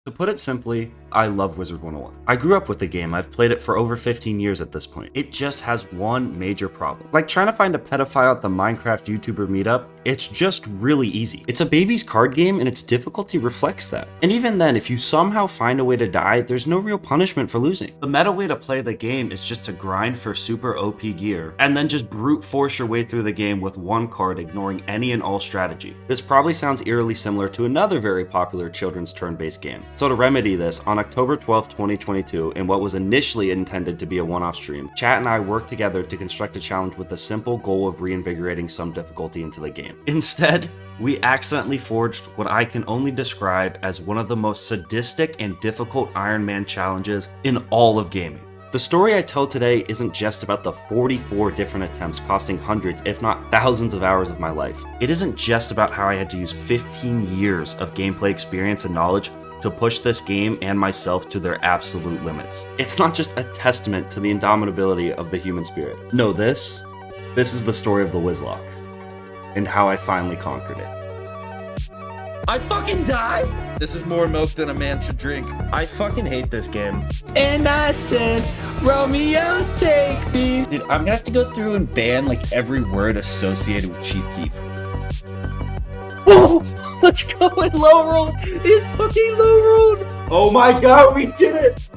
To put it simply, I love Wizard101. I grew up with the game, I've played it for over 15 years at this point. It just has one major problem. Like trying to find a pedophile at the Minecraft YouTuber meetup, it's just really easy. It's a baby's card game and its difficulty reflects that. And even then, if you somehow find a way to die, there's no real punishment for losing. The meta way to play the game is just to grind for super OP gear, and then just brute force your way through the game with one card, ignoring any and all strategy. This probably sounds eerily similar to another very popular children's turn-based game. So to remedy this, on October 12, 2022, in what was initially intended to be a one-off stream, chat and I worked together to construct a challenge with the simple goal of reinvigorating some difficulty into the game. Instead, we accidentally forged what I can only describe as one of the most sadistic and difficult Iron Man challenges in all of gaming. The story I tell today isn't just about the 44 different attempts costing hundreds, if not thousands of hours of my life. It isn't just about how I had to use 15 years of gameplay experience and knowledge to push this game and myself to their absolute limits. It's not just a testament to the indomitability of the human spirit. No, this is the story of the Nuzlocke, and how I finally conquered it. I fucking died! This is more milk than a man should drink. I fucking hate this game. And I said, Romeo, take me. Dude, I'm gonna have to go through and ban like every word associated with Chief Keef. Oh, let's go in low roll! It fucking low rolled! Oh my god, we did it!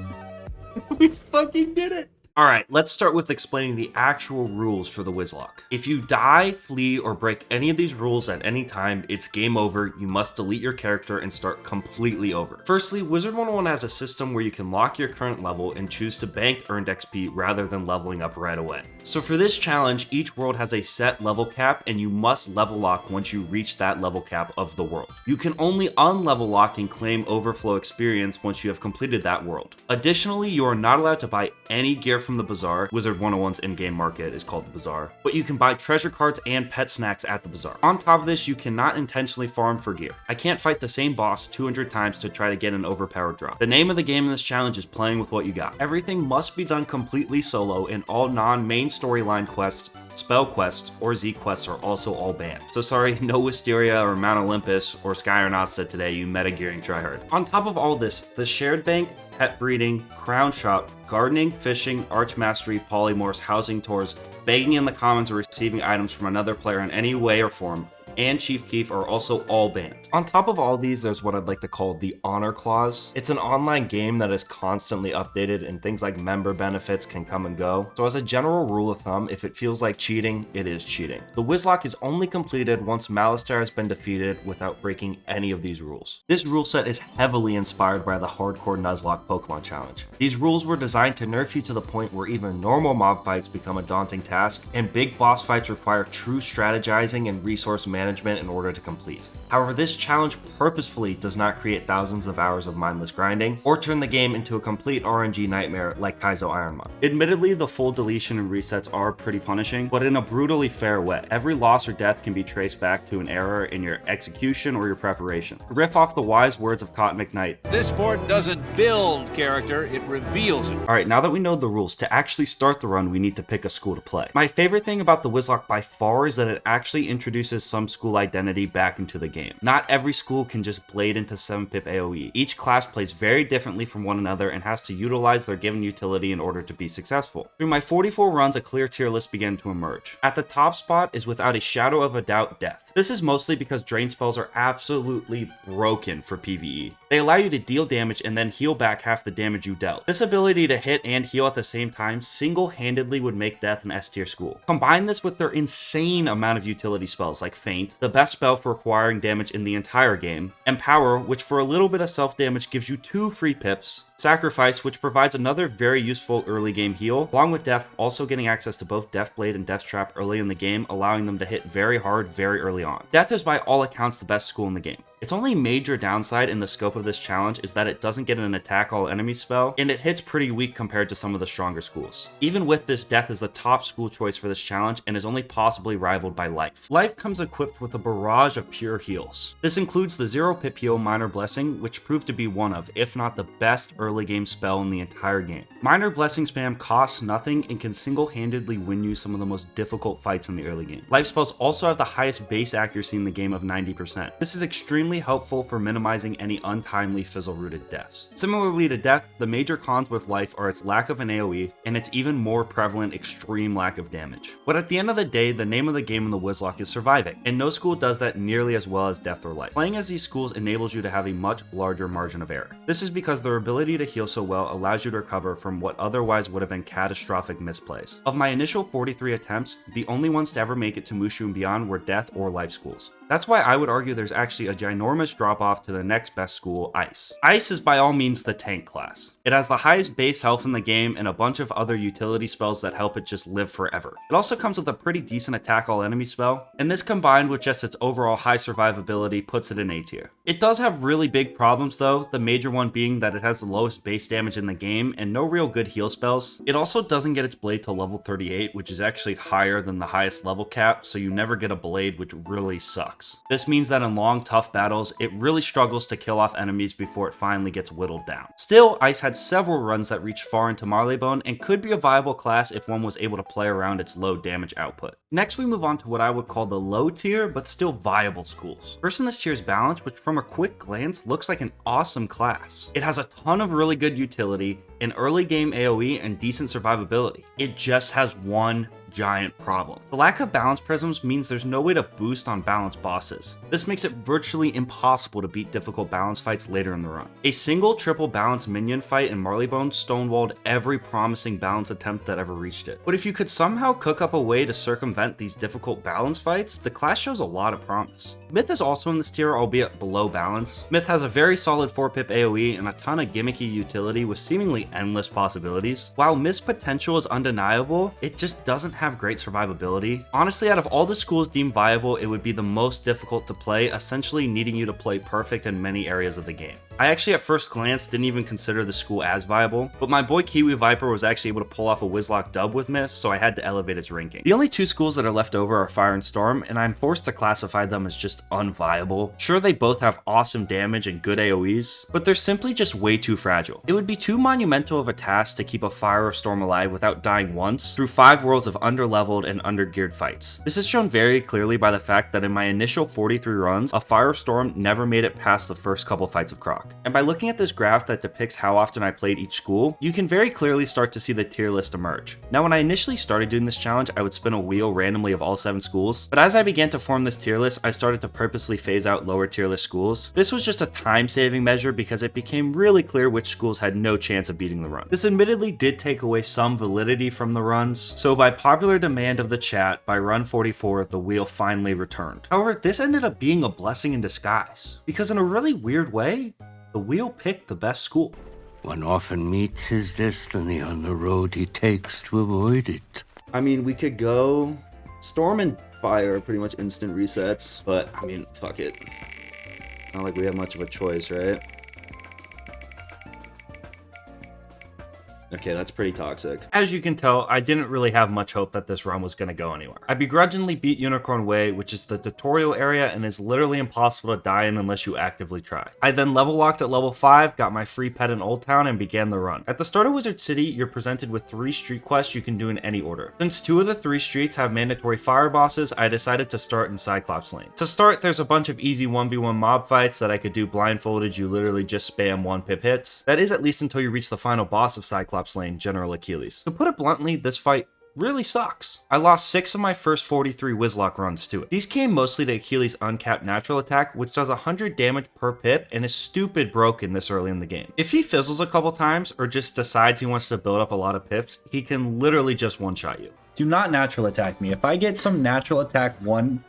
We fucking did it! Alright, let's start with explaining the actual rules for the Nuzlocke. If you die, flee, or break any of these rules at any time, it's game over. You must delete your character and start completely over. Firstly, Wizard101 has a system where you can lock your current level and choose to bank earned XP rather than leveling up right away. So for this challenge, each world has a set level cap and you must level lock once you reach that level cap of the world. You can only unlevel lock and claim overflow experience once you have completed that world. Additionally, you are not allowed to buy any gear from the Bazaar. Wizard101's in-game market is called the Bazaar, but you can buy treasure cards and pet snacks at the Bazaar. On top of this, you cannot intentionally farm for gear. I can't fight the same boss 200 times to try to get an overpowered drop. The name of the game in this challenge is playing with what you got. Everything must be done completely solo, and all non-main storyline quests, spell quests, or Z quests are also all banned. So sorry, no Wisteria or Mount Olympus or Skyronasta today, you metagearing tryhard. On top of all this, the shared bank, pet breeding, crown shop, gardening, fishing, Archmastery, Polymorphs, housing tours, begging in the commons, or receiving items from another player in any way or form, and Chief Keef are also all banned. On top of all these, there's what I'd like to call the Honor Clause. It's an online game that is constantly updated and things like member benefits can come and go. So as a general rule of thumb, if it feels like cheating, it is cheating. The Nuzlocke is only completed once Malistaire has been defeated without breaking any of these rules. This rule set is heavily inspired by the hardcore Nuzlocke Pokemon challenge. These rules were designed to nerf you to the point where even normal mob fights become a daunting task, and big boss fights require true strategizing and resource management in order to complete. However, this challenge purposefully does not create thousands of hours of mindless grinding or turn the game into a complete RNG nightmare like Kaizo Ironmon. Admittedly, the full deletion and resets are pretty punishing, but in a brutally fair way. Every loss or death can be traced back to an error in your execution or your preparation. To riff off the wise words of Cotton McKnight, this sport doesn't build character, it reveals it. Alright, now that we know the rules, to actually start the run, we need to pick a school to play. My favorite thing about the Nuzlocke by far is that it actually introduces some school identity back into the game. Not every school can just blade into 7-pip AoE. Each class plays very differently from one another and has to utilize their given utility in order to be successful. Through my 44 runs, a clear tier list began to emerge. At the top spot is without a shadow of a doubt Death. This is mostly because drain spells are absolutely broken for PvE. They allow you to deal damage and then heal back half the damage you dealt. This ability to hit and heal at the same time single-handedly would make Death an S tier school. Combine this with their insane amount of utility spells like Feint, the best spell for acquiring damage in the entire game, Empower, which for a little bit of self-damage gives you 2 free pips, Sacrifice, which provides another very useful early game heal, along with Death also getting access to both Death Blade and Death Trap early in the game, allowing them to hit very hard very early on. Death is by all accounts the best school in the game. Its only major downside in the scope of this challenge is that it doesn't get an attack all enemies spell, and it hits pretty weak compared to some of the stronger schools. Even with this, Death is the top school choice for this challenge and is only possibly rivaled by Life. Life comes equipped with a barrage of pure heals. This includes the 0-pip heal Minor Blessing, which proved to be one of, if not the best early early game spell in the entire game. Minor Blessing Spam costs nothing and can single-handedly win you some of the most difficult fights in the early game. Life spells also have the highest base accuracy in the game of 90%. This is extremely helpful for minimizing any untimely fizzle-rooted deaths. Similarly to death, the major cons with life are its lack of an AoE and its even more prevalent extreme lack of damage. But at the end of the day, the name of the game in the Nuzlocke is surviving, and no school does that nearly as well as death or life. Playing as these schools enables you to have a much larger margin of error. This is because their ability to heal so well allows you to recover from what otherwise would have been catastrophic misplays. Of my initial 43 attempts, the only ones to ever make it to Mushu and beyond were death or life schools. That's why I would argue there's actually a ginormous drop off to the next best school, Ice. Ice is by all means the tank class. It has the highest base health in the game and a bunch of other utility spells that help it just live forever. It also comes with a pretty decent attack all enemy spell, and this combined with just its overall high survivability puts it in A tier. It does have really big problems though, the major one being that it has the lowest base damage in the game and no real good heal spells. It also doesn't get its blade to level 38, which is actually higher than the highest level cap, so you never get a blade, which really sucks. This means that in long, tough battles, it really struggles to kill off enemies before it finally gets whittled down. Still, Ice had several runs that reached far into Marleybone and could be a viable class if one was able to play around its low damage output. Next, we move on to what I would call the low tier, but still viable schools. First in this tier is Balance, which from a quick glance looks like an awesome class. It has a ton of really good utility, an early game AoE, and decent survivability. It just has one giant problem. The lack of balance prisms means there's no way to boost on balance bosses. This makes it virtually impossible to beat difficult balance fights later in the run. A single triple balance minion fight in Marleybone stonewalled every promising balance attempt that ever reached it. But if you could somehow cook up a way to circumvent these difficult balance fights, the class shows a lot of promise. Myth is also in this tier, albeit below balance. Myth has a very solid 4-pip AoE and a ton of gimmicky utility with seemingly endless possibilities. While Myth's potential is undeniable, it just doesn't have great survivability. Honestly, out of all the schools deemed viable, it would be the most difficult to play, essentially needing you to play perfect in many areas of the game. I actually at first glance didn't even consider the school as viable, but my boy Kiwi Viper was actually able to pull off a Nuzlocke dub with Myth, so I had to elevate its ranking. The only two schools that are left over are Fire and Storm, and I'm forced to classify them as just unviable. Sure, they both have awesome damage and good AoEs, but they're simply just way too fragile. It would be too monumental of a task to keep a Fire or Storm alive without dying once through 5 worlds of underleveled and undergeared fights. This is shown very clearly by the fact that in my initial 43 runs, a Fire or Storm never made it past the first couple fights of Croc. And by looking at this graph that depicts how often I played each school, you can very clearly start to see the tier list emerge. Now, when I initially started doing this challenge, I would spin a wheel randomly of all 7 schools, but as I began to form this tier list, I started to purposely phase out lower tier list schools. This was just a time-saving measure because it became really clear which schools had no chance of beating the run. This admittedly did take away some validity from the runs, so by popular demand of the chat, by run 44, the wheel finally returned. However, this ended up being a blessing in disguise, because in a really weird way, the wheel picked the best school. One often meets his destiny on the road he takes to avoid it. I mean, we could go Storm and Fire, pretty much instant resets, but I mean, fuck it. Not like we have much of a choice, right? Okay, that's pretty toxic. As you can tell, I didn't really have much hope that this run was going to go anywhere. I begrudgingly beat Unicorn Way, which is the tutorial area and is literally impossible to die in unless you actively try. I then level locked at level 5, got my free pet in Old Town, and began the run. At the start of Wizard City, you're presented with 3 street quests you can do in any order. Since 2 of the 3 streets have mandatory fire bosses, I decided to start in Cyclops Lane. To start, there's a bunch of easy 1v1 mob fights that I could do blindfolded. You literally just spam 1-pip hits. That is at least until you reach the final boss of Cyclops Lane, General Achilles. To put it bluntly, this fight really sucks. I lost 6 of my first 43 Nuzlocke runs to it. These came mostly to Achilles' uncapped natural attack, which does 100 damage per pip and is stupid broken this early in the game. If he fizzles a couple times or just decides he wants to build up a lot of pips, he can literally just one-shot you. Do not natural attack me. If I get some natural attack one...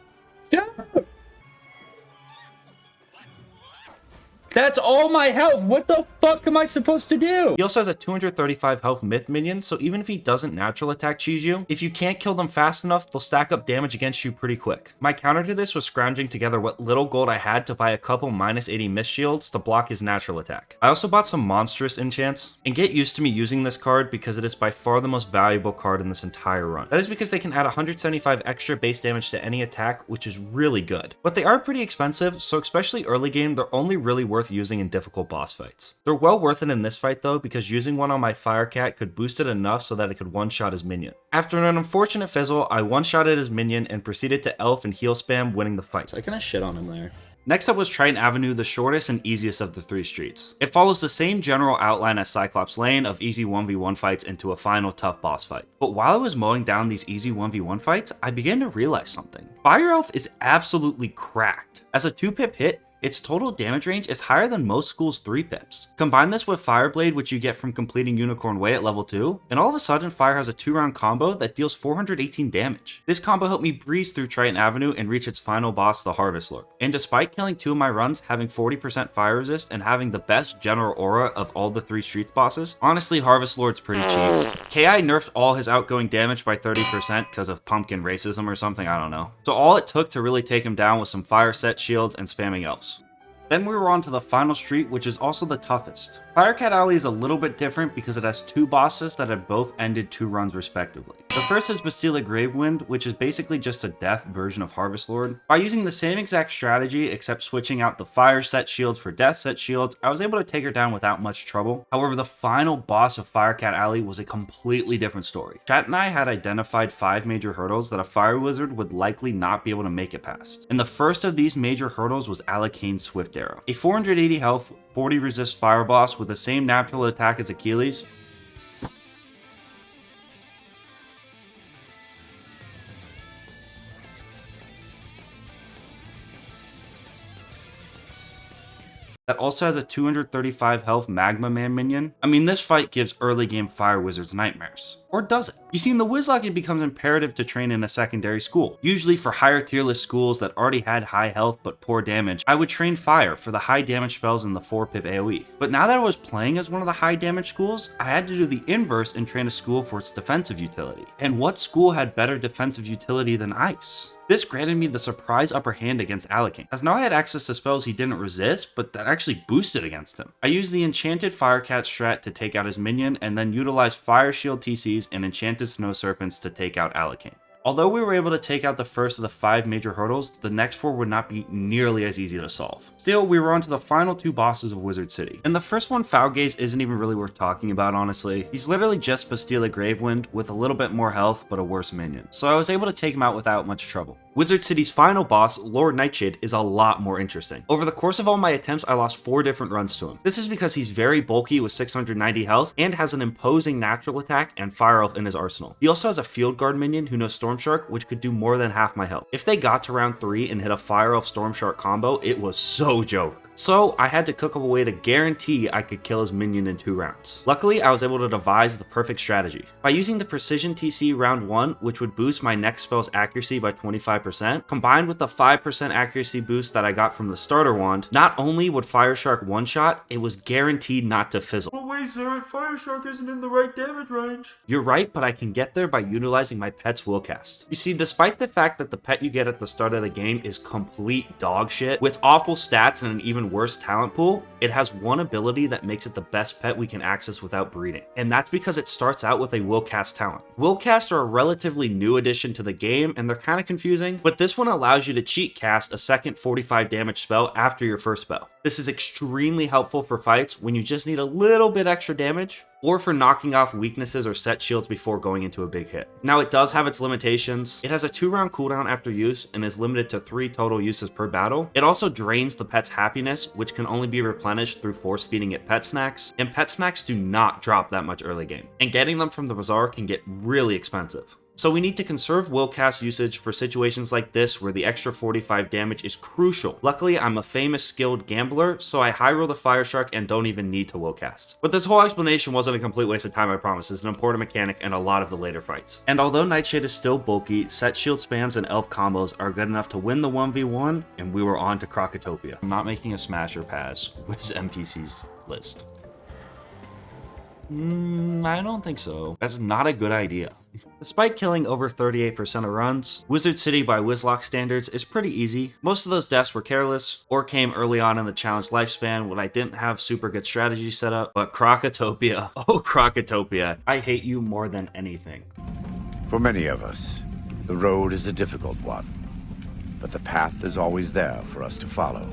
That's all my health. What the fuck am I supposed to do? He also has a 235 health myth minion, so even if he doesn't natural attack cheese you, if you can't kill them fast enough, they'll stack up damage against you pretty quick. My counter to this was scrounging together what little gold I had to buy a couple -80 mist shields to block his natural attack. I also bought some monstrous enchants, and get used to me using this card because it is by far the most valuable card in this entire run. That is because they can add 175 extra base damage to any attack, which is really good. But they are pretty expensive, so especially early game, they're only really worth worth using in difficult boss fights. They're well worth it in this fight though, because using one on my fire cat could boost it enough so that it could one-shot his minion. After an unfortunate fizzle, I one-shotted his minion and proceeded to elf and heal spam, winning the fight. I kind of shit on him there. Next up was Triton Avenue, the shortest and easiest of the 3 streets. It follows the same general outline as Cyclops Lane of easy 1v1 fights into a final tough boss fight. But while I was mowing down these easy 1v1 fights, I began to realize something. Fire Elf is absolutely cracked. As a 2-pip hit, its total damage range is higher than most schools' 3 pips. Combine this with Fireblade, which you get from completing Unicorn Way at level 2, and all of a sudden Fire has a 2-round combo that deals 418 damage. This combo helped me breeze through Triton Avenue and reach its final boss, the Harvest Lord. And despite killing 2 of my runs, having 40% fire resist, and having the best general aura of all the 3 streets bosses, honestly Harvest Lord's pretty cheats. KI nerfed all his outgoing damage by 30% because of pumpkin racism or something, I don't know. So all it took to really take him down was some fire set shields and spamming elves. Then we were on to the final street, which is also the toughest. Firecat Alley is a little bit different because it has 2 bosses that have both ended 2 runs respectively. The first is Bastila Gravewind, which is basically just a death version of Harvest Lord. By using the same exact strategy except switching out the fire set shields for death set shields, I was able to take her down without much trouble. However, the final boss of Firecat Alley was a completely different story. Chat and I had identified 5 major hurdles that a fire wizard would likely not be able to make it past. And the first of these major hurdles was Alakane's Swift Arrow. A 480 health, 40 resist fire boss with the same natural attack as Achilles. That also has a 235 health Magma Man minion. I mean, this fight gives early game fire wizards nightmares. Or does it? You see, in the Nuzlocke, it becomes imperative to train in a secondary school. Usually for higher tier list schools that already had high health but poor damage, I would train fire for the high damage spells in the 4-pip AoE. But now that I was playing as one of the high damage schools, I had to do the inverse and train a school for its defensive utility. And what school had better defensive utility than Ice? This granted me the surprise upper hand against Alakane, as now I had access to spells he didn't resist, but that actually boosted against him. I used the Enchanted Firecat strat to take out his minion, and then utilized Fire Shield TCs and Enchanted Snow Serpents to take out Alakane. Although we were able to take out the first of the 5 major hurdles, the next 4 would not be nearly as easy to solve. Still, we were on to the final 2 bosses of Wizard City. And the first one, Foulgaze, isn't even really worth talking about, honestly. He's literally just Bastila Gravewind with a little bit more health but a worse minion, so I was able to take him out without much trouble. Wizard City's final boss, Lord Nightshade, is a lot more interesting. Over the course of all my attempts, I lost 4 different runs to him. This is because he's very bulky with 690 health and has an imposing natural attack and Fire Elf in his arsenal. He also has a Field Guard minion who knows Storm Shark, which could do more than half my health. If they got to round 3 and hit a Fire Elf Storm Shark combo, it was so joke. So I had to cook up a way to guarantee I could kill his minion in 2 rounds. Luckily, I was able to devise the perfect strategy. By using the Precision TC round 1, which would boost my next spell's accuracy by 25%, combined with the 5% accuracy boost that I got from the starter wand, not only would Fire Shark one-shot, it was guaranteed not to fizzle. But wait, sir, Fire Shark isn't in the right damage range. You're right, but I can get there by utilizing my pet's willcast. You see, despite the fact that the pet you get at the start of the game is complete dog shit, with awful stats and an even worse talent pool, it has one ability that makes it the best pet we can access without breeding. And that's because it starts out with a willcast talent. Willcasts are a relatively new addition to the game, and they're kind of confusing, but this one allows you to cheat cast a second 45 damage spell after your first spell. This is extremely helpful for fights when you just need a little bit extra damage, or for knocking off weaknesses or set shields before going into a big hit. Now, it does have its limitations. It has a 2-round cooldown after use and is limited to 3 total uses per battle. It also drains the pet's happiness, which can only be replenished through force feeding it pet snacks, and pet snacks do not drop that much early game, and getting them from the Bazaar can get really expensive. So we need to conserve willcast usage for situations like this where the extra 45 damage is crucial. Luckily, I'm a famous skilled gambler, so I high roll the Fire Shark and don't even need to willcast. But this whole explanation wasn't a complete waste of time, I promise. It's an important mechanic in a lot of the later fights. And although Nightshade is still bulky, set shield spams and elf combos are good enough to win the 1v1, and we were on to Krakatopia. I'm not making a smash or pass with NPC's list. I don't think so. That's not a good idea. Despite killing over 38% of runs, Wizard City by Nuzlocke standards is pretty easy. Most of those deaths were careless, or came early on in the challenge lifespan when I didn't have super good strategy set up, but Krakatopia, oh Krakatopia, I hate you more than anything. For many of us, the road is a difficult one, but the path is always there for us to follow.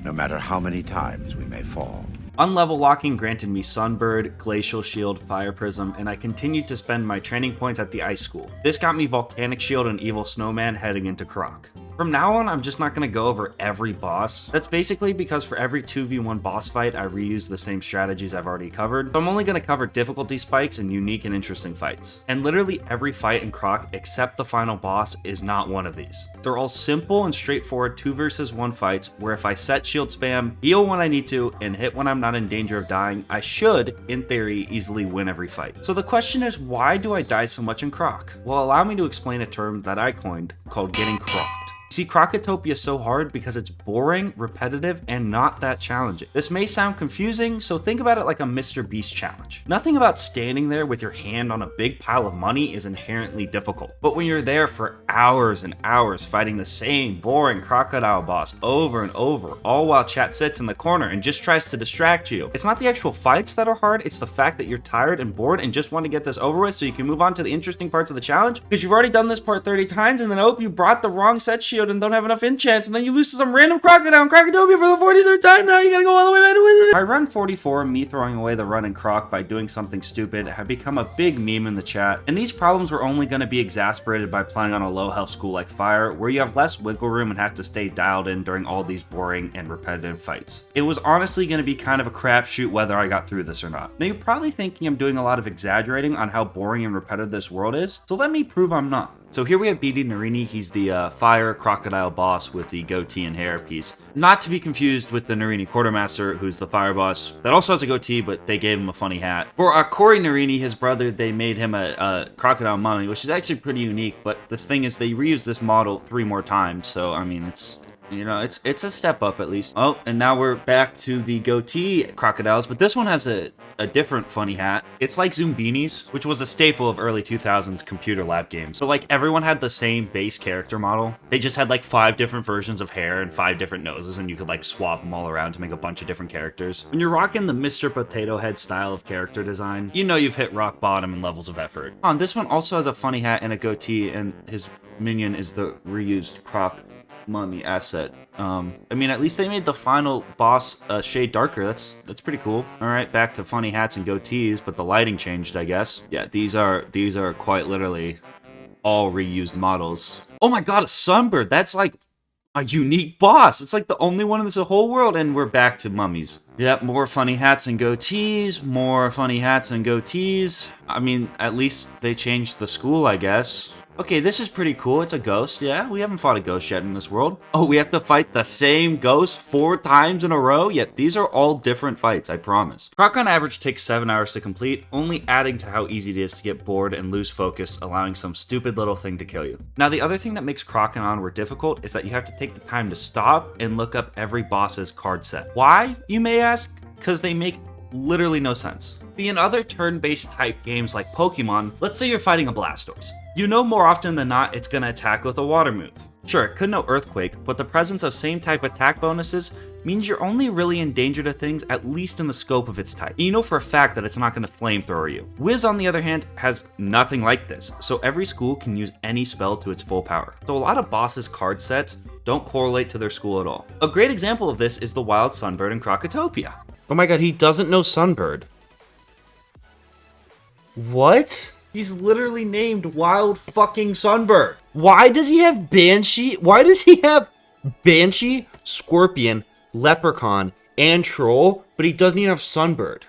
no matter how many times we may fall. Unlevel locking granted me Sunbird, Glacial Shield, Fire Prism, and I continued to spend my training points at the Ice School. This got me Volcanic Shield and Evil Snowman heading into Croc. From now on, I'm just not going to go over every boss. That's basically because for every 2v1 boss fight, I reuse the same strategies I've already covered. So I'm only going to cover difficulty spikes and unique and interesting fights. And literally every fight in Croc except the final boss is not one of these. They're all simple and straightforward 2 versus 1 fights where if I set shield spam, heal when I need to, and hit when I'm not in danger of dying, I should, in theory, easily win every fight. So the question is, why do I die so much in Croc? Well, allow me to explain a term that I coined called getting crocked. See, Crocotopia is so hard because it's boring, repetitive, and not that challenging. This may sound confusing, so think about it like a Mr. Beast challenge. Nothing about standing there with your hand on a big pile of money is inherently difficult. But when you're there for hours and hours fighting the same boring crocodile boss over and over, all while chat sits in the corner and just tries to distract you, it's not the actual fights that are hard, it's the fact that you're tired and bored and just want to get this over with so you can move on to the interesting parts of the challenge, because you've already done this part 30 times and then you brought the wrong set shield and don't have enough enchants, and then you lose to some random crocodile in Crocotopia for the 43rd time. Now you gotta go all the way back to Wizard. By run 44, me throwing away the run in Croc by doing something stupid had become a big meme in the chat, and these problems were only going to be exasperated by playing on a low health school like Fire, where you have less wiggle room and have to stay dialed in during all these boring and repetitive fights. It was honestly going to be kind of a crapshoot whether I got through this or not. Now you're probably thinking I'm doing a lot of exaggerating on how boring and repetitive this world is, so let me prove I'm not. So here we have BD Narini. He's the fire crocodile boss with the goatee and hair piece. Not to be confused with the Narini Quartermaster, who's the fire boss that also has a goatee, but they gave him a funny hat. For Cory Narini, his brother, they made him a crocodile mummy, which is actually pretty unique, but the thing is they reused this model 3 more times, so I mean, it's a step up at least. Oh, and now we're back to the goatee crocodiles, but this one has a different funny hat. It's like Zoombinis, which was a staple of early 2000s computer lab games. So like everyone had the same base character model. They just had like 5 different versions of hair and 5 different noses, and you could like swap them all around to make a bunch of different characters. When you're rocking the Mr. Potato Head style of character design, you know you've hit rock bottom in levels of effort. This one also has a funny hat and a goatee, and his minion is the reused Croc mummy asset. I mean, at least they made the final boss a shade darker. That's pretty cool. All right, back to funny hats and goatees, but the lighting changed, I guess. Yeah, these are quite literally all reused models. Oh my god, a Sunbird! That's like a unique boss. It's like the only one in this whole world, and we're back to mummies. Yep, more funny hats and goatees, more funny hats and goatees. I mean, at least they changed the school, I guess. Okay, this is pretty cool. It's a ghost. Yeah, we haven't fought a ghost yet in this world. Oh, we have to fight the same ghost 4 times in a row? Yet these are all different fights, I promise. Croc on average takes 7 hours to complete, only adding to how easy it is to get bored and lose focus, allowing some stupid little thing to kill you. Now, the other thing that makes Croc and Onward difficult is that you have to take the time to stop and look up every boss's card set. Why, you may ask? Because they make literally no sense. In other turn-based type games like Pokemon, let's say you're fighting a Blastoise. You know more often than not it's gonna attack with a water move. Sure, it could know Earthquake, but the presence of same type attack bonuses means you're only really in danger to things at least in the scope of its type. You know for a fact that it's not gonna flamethrower you. Wiz, on the other hand, has nothing like this, so every school can use any spell to its full power. So a lot of bosses' card sets don't correlate to their school at all. A great example of this is the Wild Sunbird in Crocotopia. Oh my god, he doesn't know Sunbird. What? He's literally named Wild fucking Sunbird. Why does he have Banshee? Why does he have Banshee, Scorpion, Leprechaun, and Troll, but he doesn't even have Sunbird?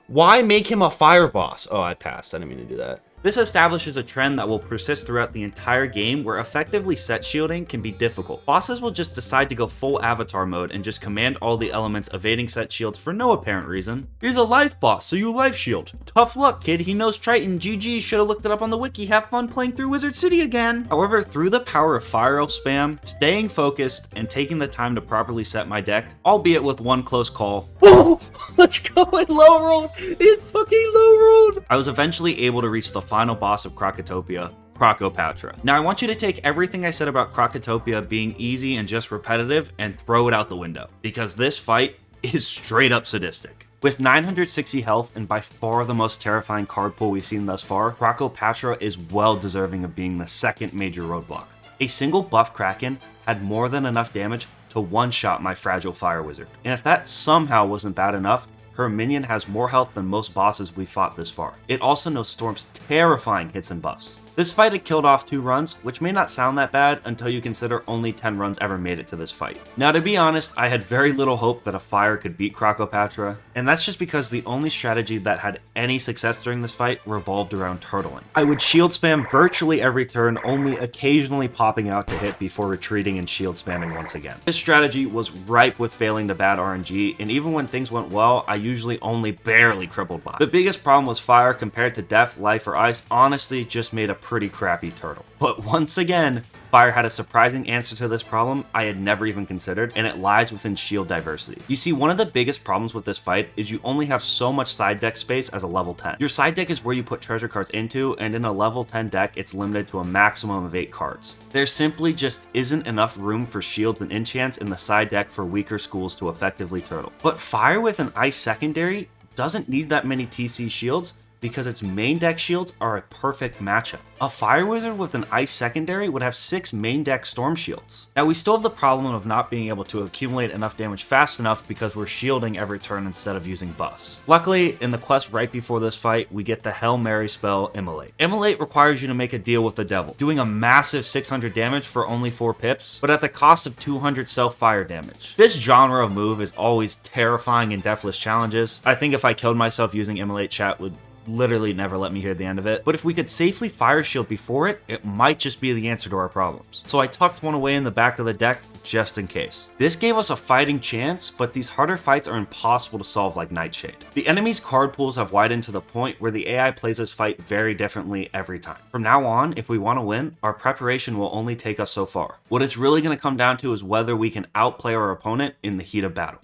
Why make him a fire boss? Oh, I passed. I didn't mean to do that. This establishes a trend that will persist throughout the entire game where effectively set shielding can be difficult. Bosses will just decide to go full avatar mode and just command all the elements evading set shields for no apparent reason. He's a life boss, so you life shield. Tough luck, kid, he knows Triton. GG, should've looked it up on the wiki. Have fun playing through Wizard City again. However, through the power of Fire Elf spam, staying focused, and taking the time to properly set my deck, albeit with one close call. Oh, let's go in low rolled. It fucking low rolled. I was eventually able to reach the final boss of Crocotopia, Crocopatra. Now I want you to take everything I said about Crocotopia being easy and just repetitive and throw it out the window, because this fight is straight up sadistic. With 960 health and by far the most terrifying card pool we've seen thus far, Crocopatra is well deserving of being the second major roadblock. A single buff Kraken had more than enough damage to one-shot my fragile fire wizard. And if that somehow wasn't bad enough, her minion has more health than most bosses we've fought this far. It also knows Storm's terrifying hits and buffs. This fight had killed off 2 runs, which may not sound that bad until you consider only 10 runs ever made it to this fight. Now to be honest, I had very little hope that a fire could beat Crocopatra, and that's just because the only strategy that had any success during this fight revolved around turtling. I would shield spam virtually every turn, only occasionally popping out to hit before retreating and shield spamming once again. This strategy was ripe with failing to bad RNG, and even when things went well, I usually only barely crippled by. The biggest problem was fire compared to death, life, or ice honestly just made a pretty crappy turtle. But once again, fire had a surprising answer to this problem I had never even considered, and it lies within shield diversity. You see, one of the biggest problems with this fight is you only have so much side deck space as a level 10. Your side deck is where you put treasure cards into, and in a level 10 deck, it's limited to a maximum of 8 cards. There simply just isn't enough room for shields and enchants in the side deck for weaker schools to effectively turtle. But fire with an ice secondary doesn't need that many TC shields, because its main deck shields are a perfect matchup. A fire wizard with an ice secondary would have 6 main deck storm shields. Now we still have the problem of not being able to accumulate enough damage fast enough because we're shielding every turn instead of using buffs. Luckily, in the quest right before this fight, we get the Hail Mary spell Immolate. Immolate requires you to make a deal with the devil, doing a massive 600 damage for only 4 pips, but at the cost of 200 self-fire damage. This genre of move is always terrifying in deathless challenges. I think if I killed myself using Immolate, chat would literally never let me hear the end of it, but if we could safely fire shield before it, it might just be the answer to our problems. So I tucked one away in the back of the deck just in case. This gave us a fighting chance, but these harder fights are impossible to solve like Nightshade. The enemy's card pools have widened to the point where the AI plays this fight very differently every time. From now on, if we want to win, our preparation will only take us so far. What it's really going to come down to is whether we can outplay our opponent in the heat of battle.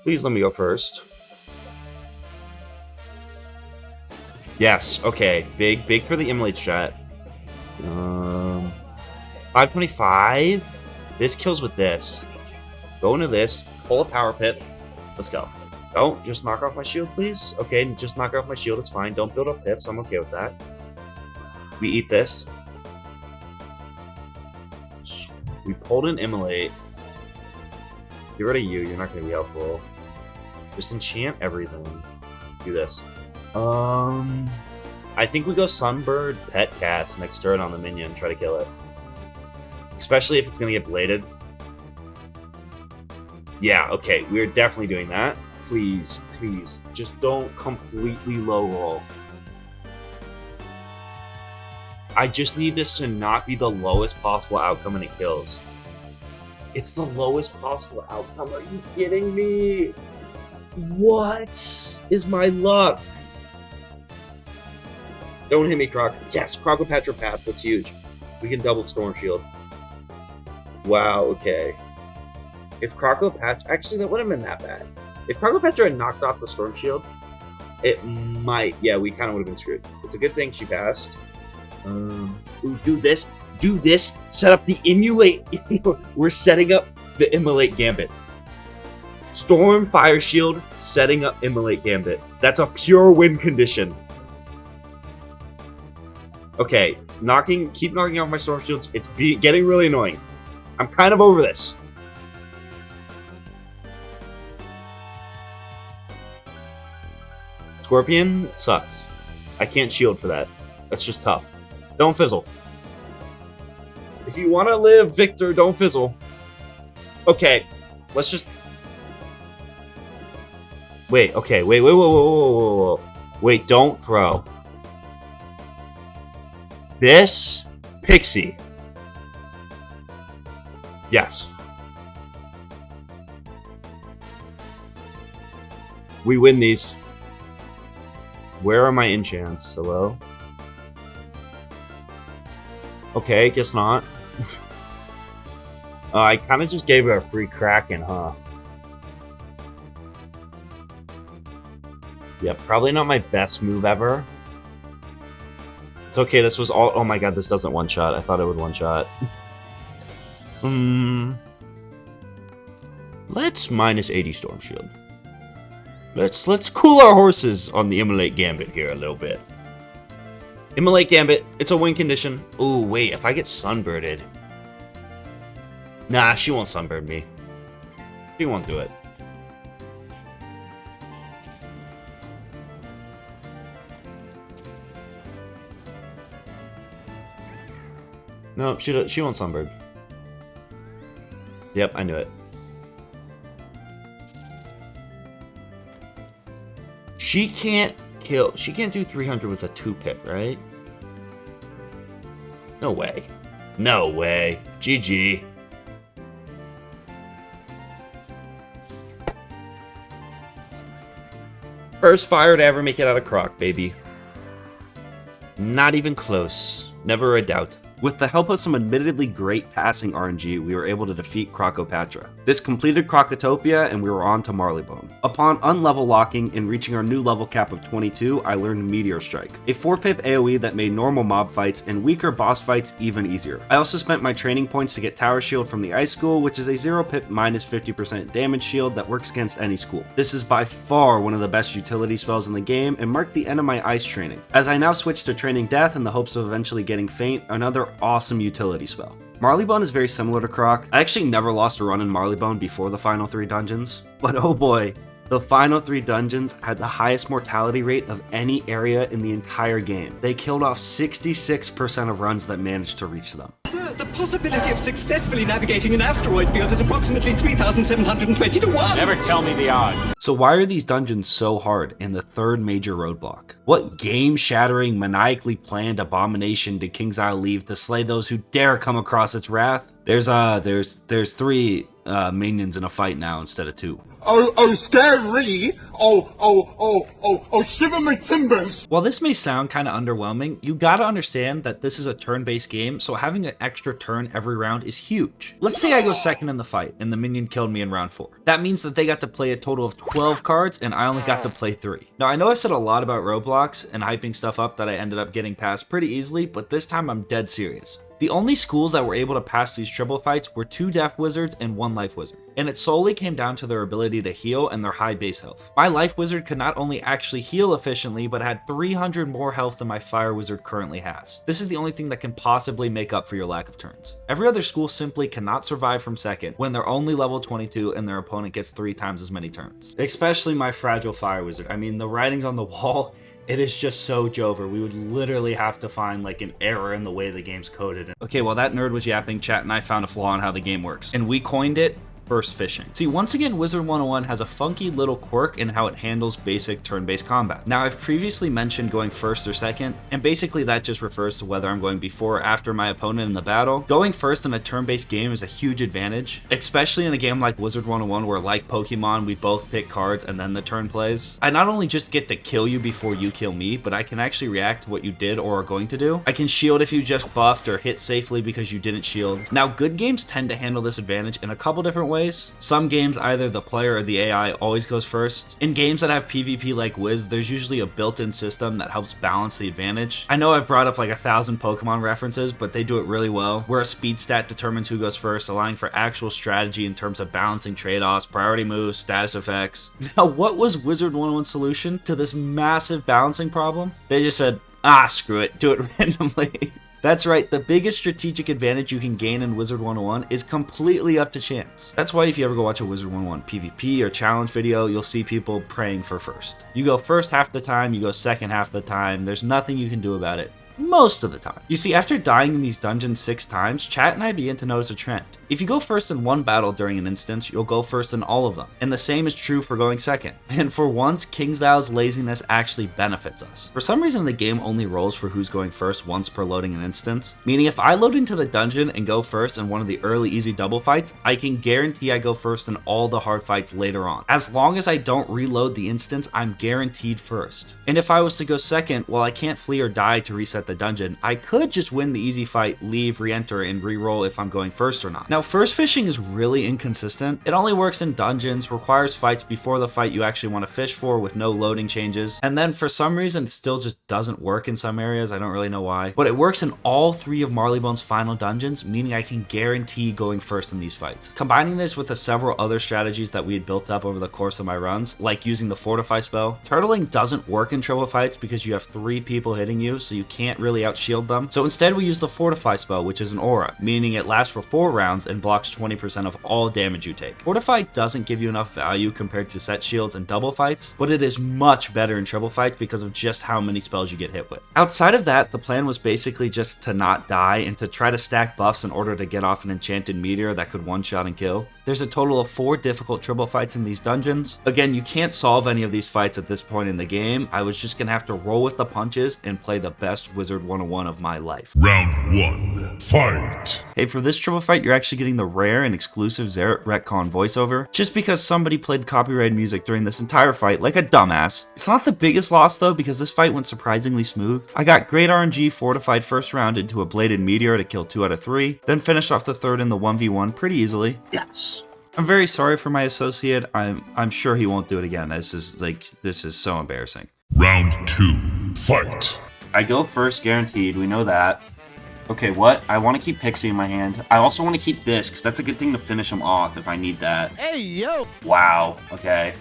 Please let me go first. Yes, okay. Big for the Immolate strat. 525. This kills with this. Go into this. Pull a power pip. Let's go. Don't just knock off my shield, please. Okay, just knock off my shield. It's fine. Don't build up pips. I'm okay with that. We eat this. We pulled an Immolate. Get rid of you. You're not going to be helpful. Just enchant everything. Do this. I think we go Sunbird Pet Cast next turn on the minion, try to kill it. Especially if it's gonna get bladed. Yeah, okay, we're definitely doing that. Please, please, just don't completely low roll. I just need this to not be the lowest possible outcome and it kills. It's the lowest possible outcome, are you kidding me? What is my luck? Don't hit me, Croc. Yes, Crocopatra pass. That's huge. We can double Storm Shield. Wow, okay. If Crocopatra... Actually, that wouldn't have been that bad. If Crocopatra had knocked off the Storm Shield, it might... Yeah, we kind of would have been screwed. It's a good thing she passed. Ooh, do this. Do this. Set up the Immolate. We're setting up the Immolate Gambit. Storm, Fire Shield, setting up Immolate Gambit. That's a pure win condition. Okay, keep knocking off my Storm Shields. It's getting really annoying. I'm kind of over this. Scorpion sucks. I can't shield for that. That's just tough. Don't fizzle. If you want to live, Victor, don't fizzle. Okay, let's just... Wait, okay, wait, whoa. Wait, don't throw. This Pixie. Yes. We win these. Where are my enchants? Hello? Okay, guess not. I kind of just gave her a free Kraken, huh? Yeah, probably not my best move ever. It's okay, this was all... Oh my god, this doesn't one-shot. I thought it would one-shot. Let's minus 80 Storm Shield. Let's cool our horses on the Immolate Gambit here a little bit. Immolate Gambit, it's a win condition. Ooh, wait, if I get Sunbirded... Nah, she won't sunburn me. She won't do it. No, she won't sunburn. Yep, I knew it. She can't do 300 with a 2-pip, right? No way. No way. GG. First fire to ever make it out of Croc, baby. Not even close. Never a doubt. With the help of some admittedly great passing RNG, we were able to defeat Crocopatra. This completed Crocotopia, and we were on to Marleybone. Upon unlevel locking and reaching our new level cap of 22, I learned Meteor Strike, a 4-pip AoE that made normal mob fights and weaker boss fights even easier. I also spent my training points to get Tower Shield from the Ice School, which is a 0-pip minus 50% damage shield that works against any school. This is by far one of the best utility spells in the game and marked the end of my ice training. As I now switch to training Death in the hopes of eventually getting Faint, another awesome utility spell. Marleybone is very similar to Croc. I actually never lost a run in Marleybone before the final 3 dungeons, but oh boy, the final 3 dungeons had the highest mortality rate of any area in the entire game. They killed off 66% of runs that managed to reach them. Sir, the possibility of successfully navigating an asteroid field is approximately 3,720 to 1. Never tell me the odds. So why are these dungeons so hard in the 3rd major roadblock? What game-shattering, maniacally planned abomination did King's Isle leave to slay those who dare come across its wrath? There's 3 minions in a fight now instead of 2. Scary! Shiver my timbers! While this may sound kind of underwhelming, you gotta understand that this is a turn-based game, so having an extra turn every round is huge. Let's say I go second in the fight, and the minion killed me in round 4. That means that they got to play a total of 12 cards, and I only got to play 3. Now, I know I said a lot about roadblocks and hyping stuff up that I ended up getting past pretty easily, but this time I'm dead serious. The only schools that were able to pass these triple fights were 2 Death Wizards and 1 Life Wizard, and it solely came down to their ability to heal and their high base health. My Life Wizard could not only actually heal efficiently, but had 300 more health than my Fire Wizard currently has. This is the only thing that can possibly make up for your lack of turns. Every other school simply cannot survive from second when they're only level 22 and their opponent gets 3 times as many turns. Especially my fragile Fire Wizard. I mean, the writing's on the wall. It is just so Jover. We would literally have to find like an error in the way the game's coded. Okay, while that nerd was yapping, chat and I found a flaw in how the game works, and we coined it first fishing. See, once again, Wizard101 has a funky little quirk in how it handles basic turn-based combat. Now, I've previously mentioned going first or second, and basically that just refers to whether I'm going before or after my opponent in the battle. Going first in a turn-based game is a huge advantage, especially in a game like Wizard101 where, like Pokemon, we both pick cards and then the turn plays. I not only just get to kill you before you kill me, but I can actually react to what you did or are going to do. I can shield if you just buffed or hit safely because you didn't shield. Now, good games tend to handle this advantage in a couple different ways. Some games, either the player or the AI always goes first. In games that have PvP like Wiz, there's usually a built-in system that helps balance the advantage. I know I've brought up like 1,000 Pokemon references, but they do it really well, where a speed stat determines who goes first, allowing for actual strategy in terms of balancing trade-offs, priority moves, status effects. Now, what was Wizard101's solution to this massive balancing problem? They just said, screw it, do it randomly. That's right, the biggest strategic advantage you can gain in Wizard101 is completely up to chance. That's why if you ever go watch a Wizard101 PvP or challenge video, you'll see people praying for first. You go first half the time, you go second half the time, there's nothing you can do about it. Most of the time. You see, after dying in these dungeons 6 times, chat and I begin to notice a trend. If you go first in one battle during an instance, you'll go first in all of them. And the same is true for going second. And for once, King's Isle's laziness actually benefits us. For some reason, the game only rolls for who's going first once per loading an instance. Meaning if I load into the dungeon and go first in one of the early easy double fights, I can guarantee I go first in all the hard fights later on. As long as I don't reload the instance, I'm guaranteed first. And if I was to go second, well, I can't flee or die to reset the dungeon, I could just win the easy fight, leave, re-enter, and re-roll if I'm going first or not. Now, first fishing is really inconsistent. It only works in dungeons, requires fights before the fight you actually want to fish for with no loading changes, and then for some reason it still just doesn't work in some areas. I don't really know why, but it works in all 3 of Marleybone's final dungeons, meaning I can guarantee going first in these fights. Combining this with the several other strategies that we had built up over the course of my runs, like using the Fortify spell, turtling doesn't work in triple fights because you have 3 people hitting you, so you can't can't really outshield them. So instead we use the Fortify spell, which is an aura, meaning it lasts for 4 rounds and blocks 20% of all damage you take. Fortify doesn't give you enough value compared to set shields and double fights, but it is much better in triple fights because of just how many spells you get hit with. Outside of that, the plan was basically just to not die and to try to stack buffs in order to get off an enchanted meteor that could one-shot and kill. There's a total of 4 difficult triple fights in these dungeons. Again, you can't solve any of these fights at this point in the game. I was just gonna have to roll with the punches and play the best Wizard 101 of my life. Round 1. Fight! Hey, for this triple fight, you're actually getting the rare and exclusive Zeret Retcon voiceover, just because somebody played copyrighted music during this entire fight like a dumbass. It's not the biggest loss though, because this fight went surprisingly smooth. I got great RNG fortified first round into a bladed meteor to kill 2 out of 3, then finished off the third in the 1v1 pretty easily. Yes. I'm very sorry for my associate. I'm sure he won't do it again. This is so embarrassing. Round 2. Fight! I go first, guaranteed. We know that. Okay, what? I want to keep Pixie in my hand. I also want to keep this, because that's a good thing to finish him off if I need that. Hey, yo! Wow, okay.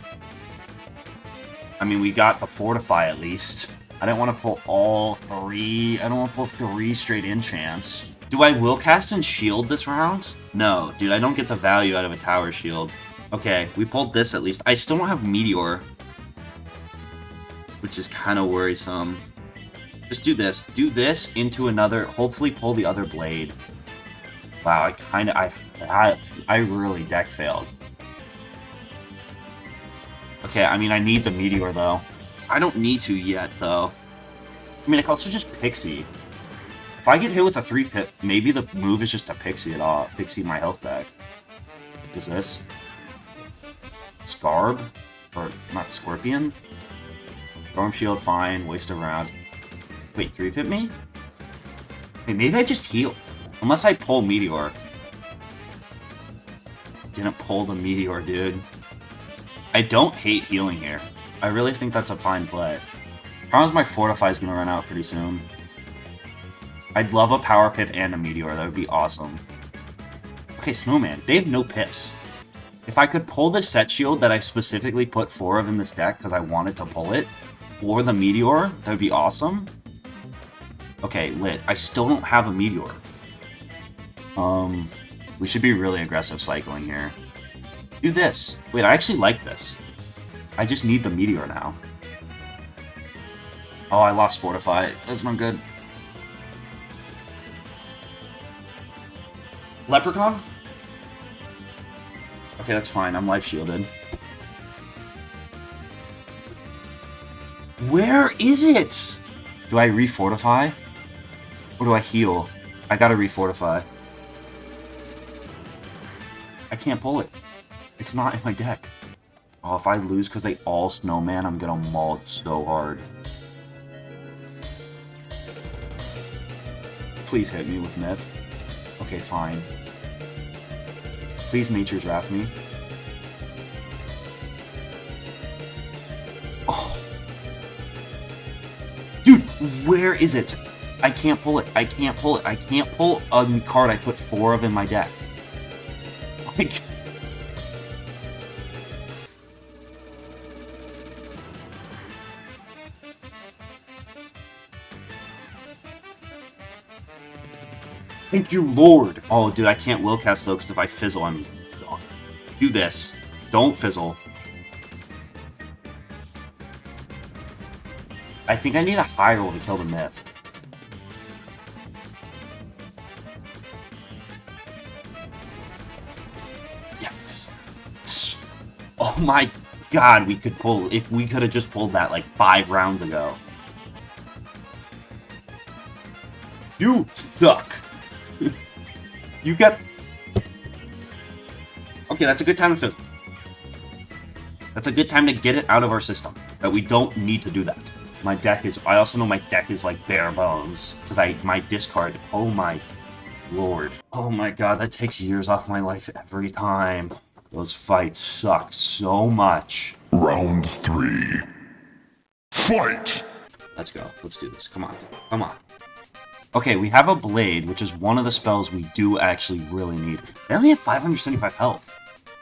I mean, we got the Fortify at least. I didn't want to pull all 3. I don't want to pull 3 straight enchants. Do I will cast and shield this round? No, dude, I don't get the value out of a tower shield. Okay, we pulled this at least. I still don't have Meteor, which is kind of worrisome. Just do this. Do this into another, hopefully pull the other blade. Wow, I really deck failed. Okay, I mean, I need the Meteor, though. I don't need to yet, though. I mean, I could also just Pixie. If I get hit with a 3-pip, maybe the move is just to Pixie it off. Pixie my health back. What is this? Scarb? Or, not Scorpion? Storm Shield, fine. Waste a round. Wait, 3-pip me? Hey, maybe I just heal. Unless I pull Meteor. Didn't pull the Meteor, dude. I don't hate healing here. I really think that's a fine play. Problem is my Fortify is going to run out pretty soon. I'd love a Power Pip and a Meteor. That would be awesome. Okay, Snowman. They have no pips. If I could pull the set shield that I specifically put 4 of in this deck because I wanted to pull it, or the Meteor, that would be awesome. Okay, lit. I still don't have a Meteor. We should be really aggressive cycling here. Do this. Wait, I actually like this. I just need the Meteor now. Oh, I lost Fortify. That's not good. Leprechaun? Okay, that's fine. I'm life shielded. Where is it? Do I refortify? Or do I heal? I gotta refortify. I can't pull it. It's not in my deck. Oh, if I lose because they all Snowman, I'm gonna maul it so hard. Please hit me with Myth. Okay, fine. Please Nature's Wrath me. Oh. Dude, where is it? I can't pull it. I can't pull it. I can't pull a card I put 4 of in my deck. Like... Thank you, Lord. Oh, dude, I can't will cast though, because if I fizzle, I'm gone. Do this. Don't fizzle. I think I need a high roll to kill the Myth. Yes. Oh my god, we could pull. If we could have just pulled that like 5 rounds ago. You suck. You got... Okay, that's a good time to fizzle. That's a good time to get it out of our system. That we don't need to do that. My deck is... I also know my deck is like bare bones. Because my discard... Oh my lord. Oh my god, that takes years off my life every time. Those fights suck so much. Round 3. Fight! Let's go. Let's do this. Come on. Come on. Okay, we have a Blade, which is one of the spells we do actually really need. They only have 575 health.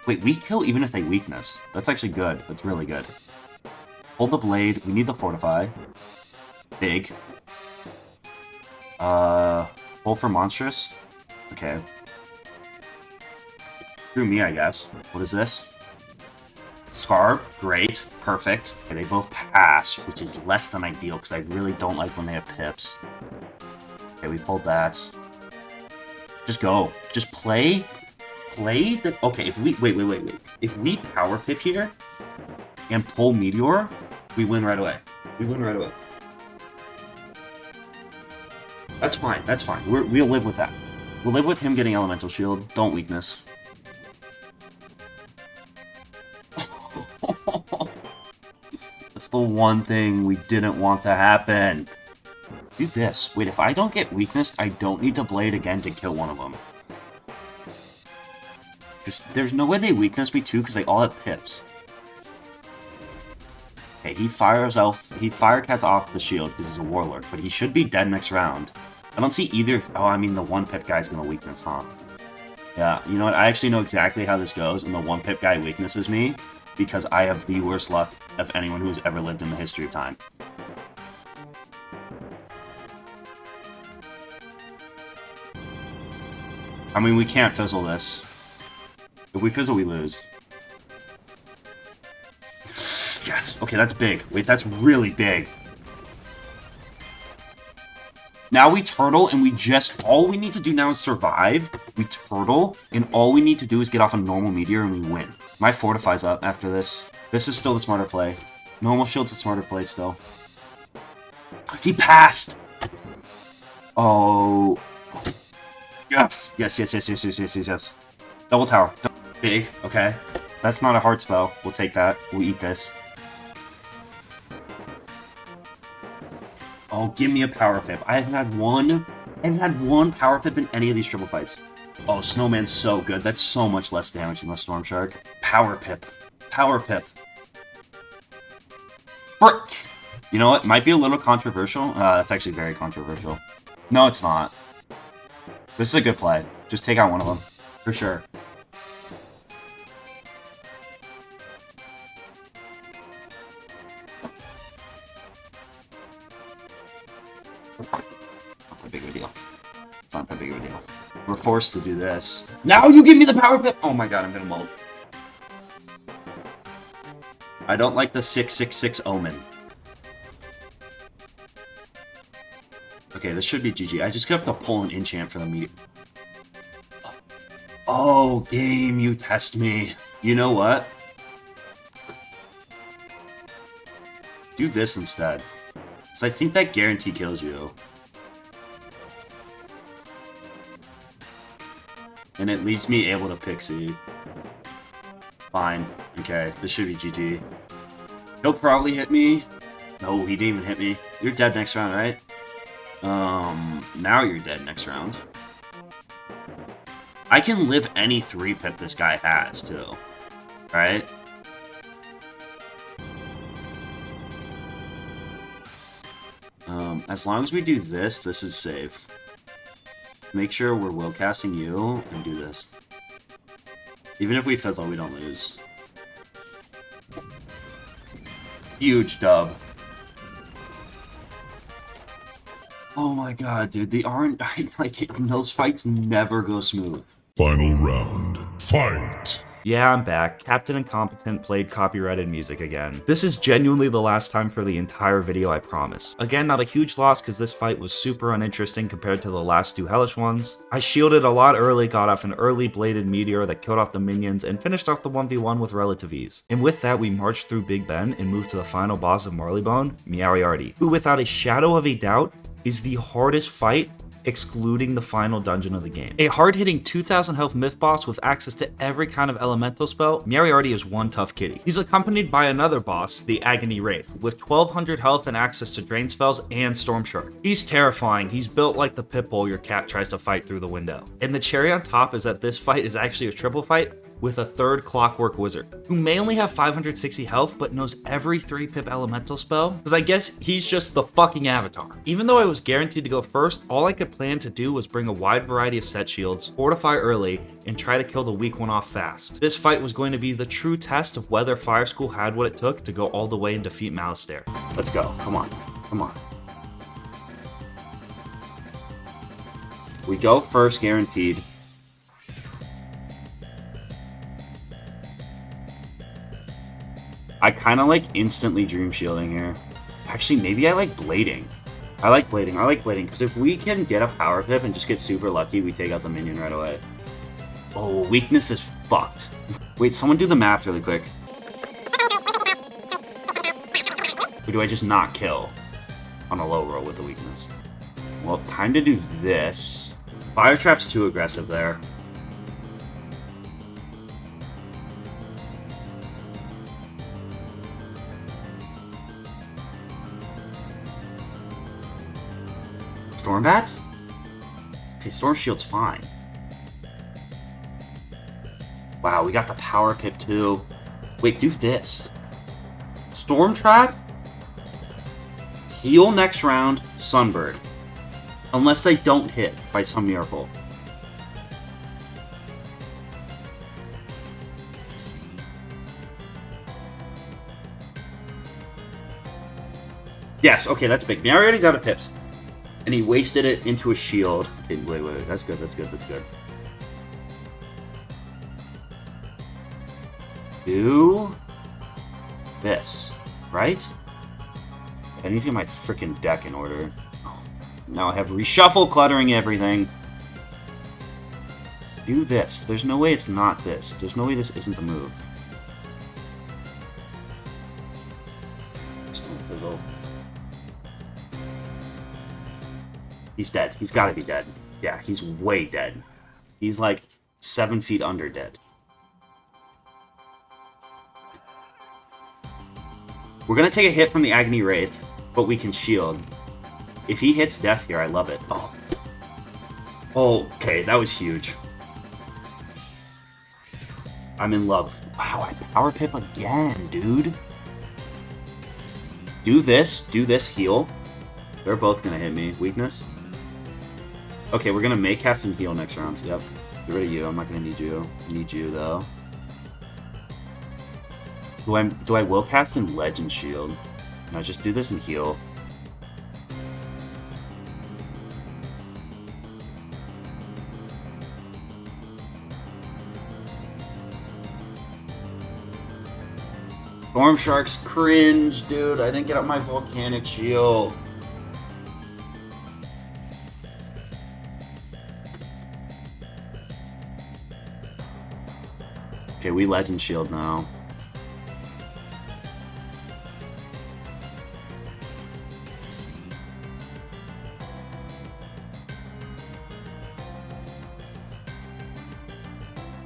Wait, we kill even if they weakness. That's actually good. That's really good. Hold the Blade. We need the Fortify. Big. Pull for monstrous. Okay. Through me, I guess. What is this? Scar. Great. Perfect. Okay, they both pass, which is less than ideal because I really don't like when they have pips. Okay, we pulled that. Just go. Just play. Play the... Okay, if we... Wait. If we power pip here and pull Meteor, we win right away. We win right away. That's fine. That's fine. We'll live with that. We'll live with him getting Elemental Shield. Don't weakness. That's the one thing we didn't want to happen. Do this. Wait, if I don't get weakness, I don't need to Blade again to kill one of them. There's no way they weakness me too, because they all have pips. Okay, he Firecats off the shield because he's a Warlord, but he should be dead next round. I don't see either. Oh, I mean, the 1-pip guy's gonna weakness, huh? Yeah, you know what? I actually know exactly how this goes, and the 1-pip guy weaknesses me because I have the worst luck of anyone who has ever lived in the history of time. I mean, we can't fizzle this. If we fizzle, we lose. Yes! Okay, that's big. Wait, that's really big. Now we turtle, and all we need to do now is survive. We turtle, and all we need to do is get off a normal meteor, and we win. My Fortify's up after this. This is still the smarter play. Normal shield's a smarter play still. He passed! Oh. Yes. Yes. Double tower. Big, okay. That's not a hard spell. We'll take that. We'll eat this. Oh, give me a power pip. I haven't had one power pip in any of these triple fights. Oh, Snowman's so good. That's so much less damage than the Storm Shark. Power pip. Power pip. Frick! You know what? Might be a little controversial. That's actually very controversial. No, it's not. This is a good play. Just take out one of them. For sure. Not that big of a deal. It's not that big of a deal. We're forced to do this. Now you give me the power pip! Oh my god, I'm gonna mold. I don't like the 666 Omen. Okay, this should be GG. I just have to pull an enchant for the meteor. Oh, game, you test me. You know what? Do this instead. Because I think that guarantee kills you. And it leaves me able to Pixie. Fine. Okay, this should be GG. He'll probably hit me. No, he didn't even hit me. You're dead next round, right? Now you're dead next round. I can live any 3-pip this guy has, too. Right? As long as we do this, this is safe. Make sure we're will casting you and do this. Even if we fizzle, we don't lose. Huge dub. Oh my god, dude, the aren't like those fights never go smooth. Final round. Fight! Yeah, I'm back. Captain Incompetent played copyrighted music again. This is genuinely the last time for the entire video, I promise. Again, not a huge loss because this fight was super uninteresting compared to the last two hellish ones. I shielded a lot early, got off an early bladed meteor that killed off the minions, and finished off the 1v1 with relative ease. And with that, we marched through Big Ben and moved to the final boss of Marleybone, Meowiarty, who without a shadow of a doubt is the hardest fight excluding the final dungeon of the game. A hard-hitting 2000 health myth boss with access to every kind of elemental spell, Meowiarty is one tough kitty. He's accompanied by another boss, the Agony Wraith, with 1200 health and access to drain spells and Storm Shark. He's terrifying. He's built like the pit bull your cat tries to fight through the window. And the cherry on top is that this fight is actually a triple fight with a third Clockwork Wizard, who may only have 560 health, but knows every 3-pip elemental spell, because I guess he's just the fucking Avatar. Even though I was guaranteed to go first, all I could plan to do was bring a wide variety of set shields, fortify early, and try to kill the weak one off fast. This fight was going to be the true test of whether Fire School had what it took to go all the way and defeat Malistaire. Let's go. Come on. Come on. We go first, guaranteed. I kind of like instantly Dream Shielding here. Actually, maybe I like Blading. I like Blading, because if we can get a Power Pip and just get super lucky, we take out the minion right away. Oh, weakness is fucked. Wait, someone do the math really quick. Or do I just not kill on a low roll with the weakness? Well, time to do this. Fire Trap's too aggressive there. Storm Bats? Okay, Storm Shield's fine. Wow, we got the Power Pip too. Wait, do this. Storm Trap? Heal next round, Sunbird. Unless they don't hit by some miracle. Yes, okay, that's big. Now already's out of pips. And he wasted it into a shield. Okay, wait. That's good. Do this, right? I need to get my freaking deck in order. Oh, now I have reshuffle cluttering everything. Do this. There's no way it's not this. There's no way this isn't the move. Stone Fizzle. He's dead. He's got to be dead. Yeah, he's way dead. He's like 7 feet under dead. We're going to take a hit from the Agony Wraith, but we can shield. If he hits death here, I love it. Oh. Okay, that was huge. I'm in love. Wow, I Power Pip again, dude. Do this, heal. They're both going to hit me. Weakness. Okay, we're going to make cast and heal next round. Yep. Get rid of you. I'm not going to need you. I need you, though. Do I will cast in Legend Shield? No, just do this and heal. Storm Sharks cringe, dude. I didn't get up my Volcanic Shield. Okay, we Legend Shield now.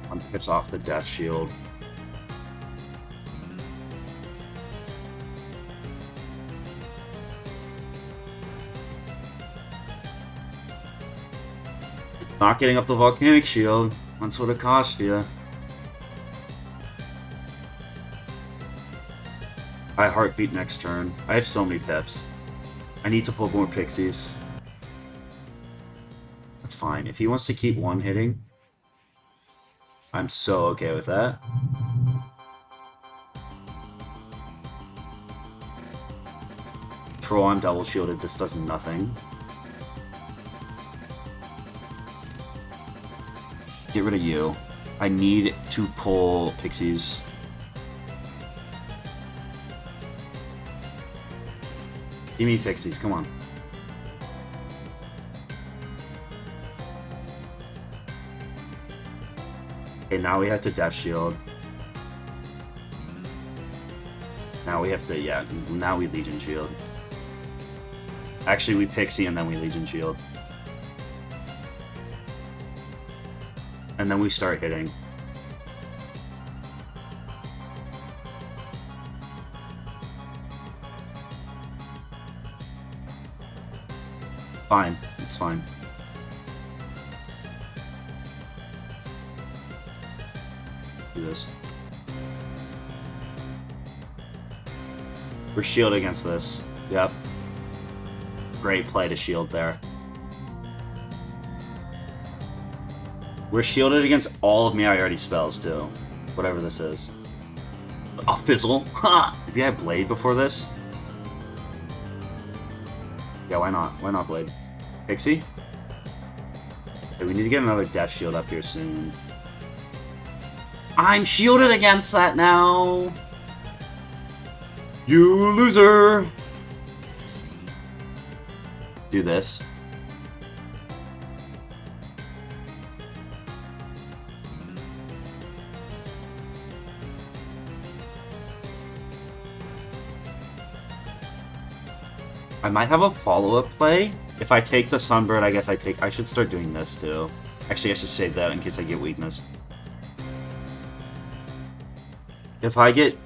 One pips off the Death Shield. Not getting up the Volcanic Shield. That's what it cost you. I Heartbeat next turn. I have so many pips. I need to pull more pixies. That's fine. If he wants to keep one hitting, I'm so okay with that. Troll, I'm double shielded. This does nothing. Get rid of you. I need to pull pixies. Give me pixies, come on. Okay, now we have to Death Shield. Now we have to, yeah, now we Legion Shield. Actually, we Pixie and then we Legion Shield. And then we start hitting. Fine. It's fine. Do this. We're shielded against this. Yep. Great play to shield there. We're shielded against all of me already spells too. Whatever this is. A Fizzle? Ha! Maybe I had Blade before this? Yeah, why not? Why not Blade? Pixie? Okay, we need to get another death shield up here soon. I'm shielded against that now. You loser. Do this. I might have a follow-up play. If I take the Sunbird, I guess I should start doing this too. Actually, I should save that in case I get weakness. If I get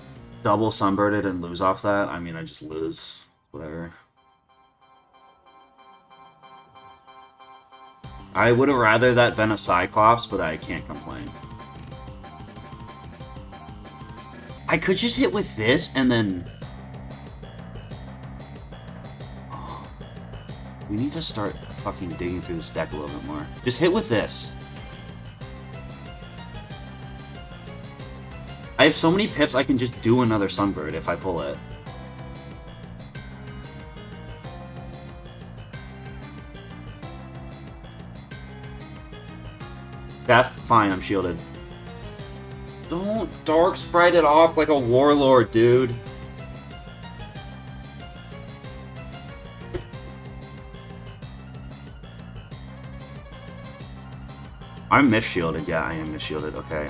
double Sunbirded and lose off that, I mean, I just lose. Whatever. I would have rather that been a Cyclops, but I can't complain. I could just hit with this and then... We need to start fucking digging through this deck a little bit more. Just hit with this. I have so many pips, I can just do another Sunbird if I pull it. Death, fine, I'm shielded. Don't Dark Sprite it off like a Warlord, dude. I'm misshielded. Yeah, I am misshielded. Okay,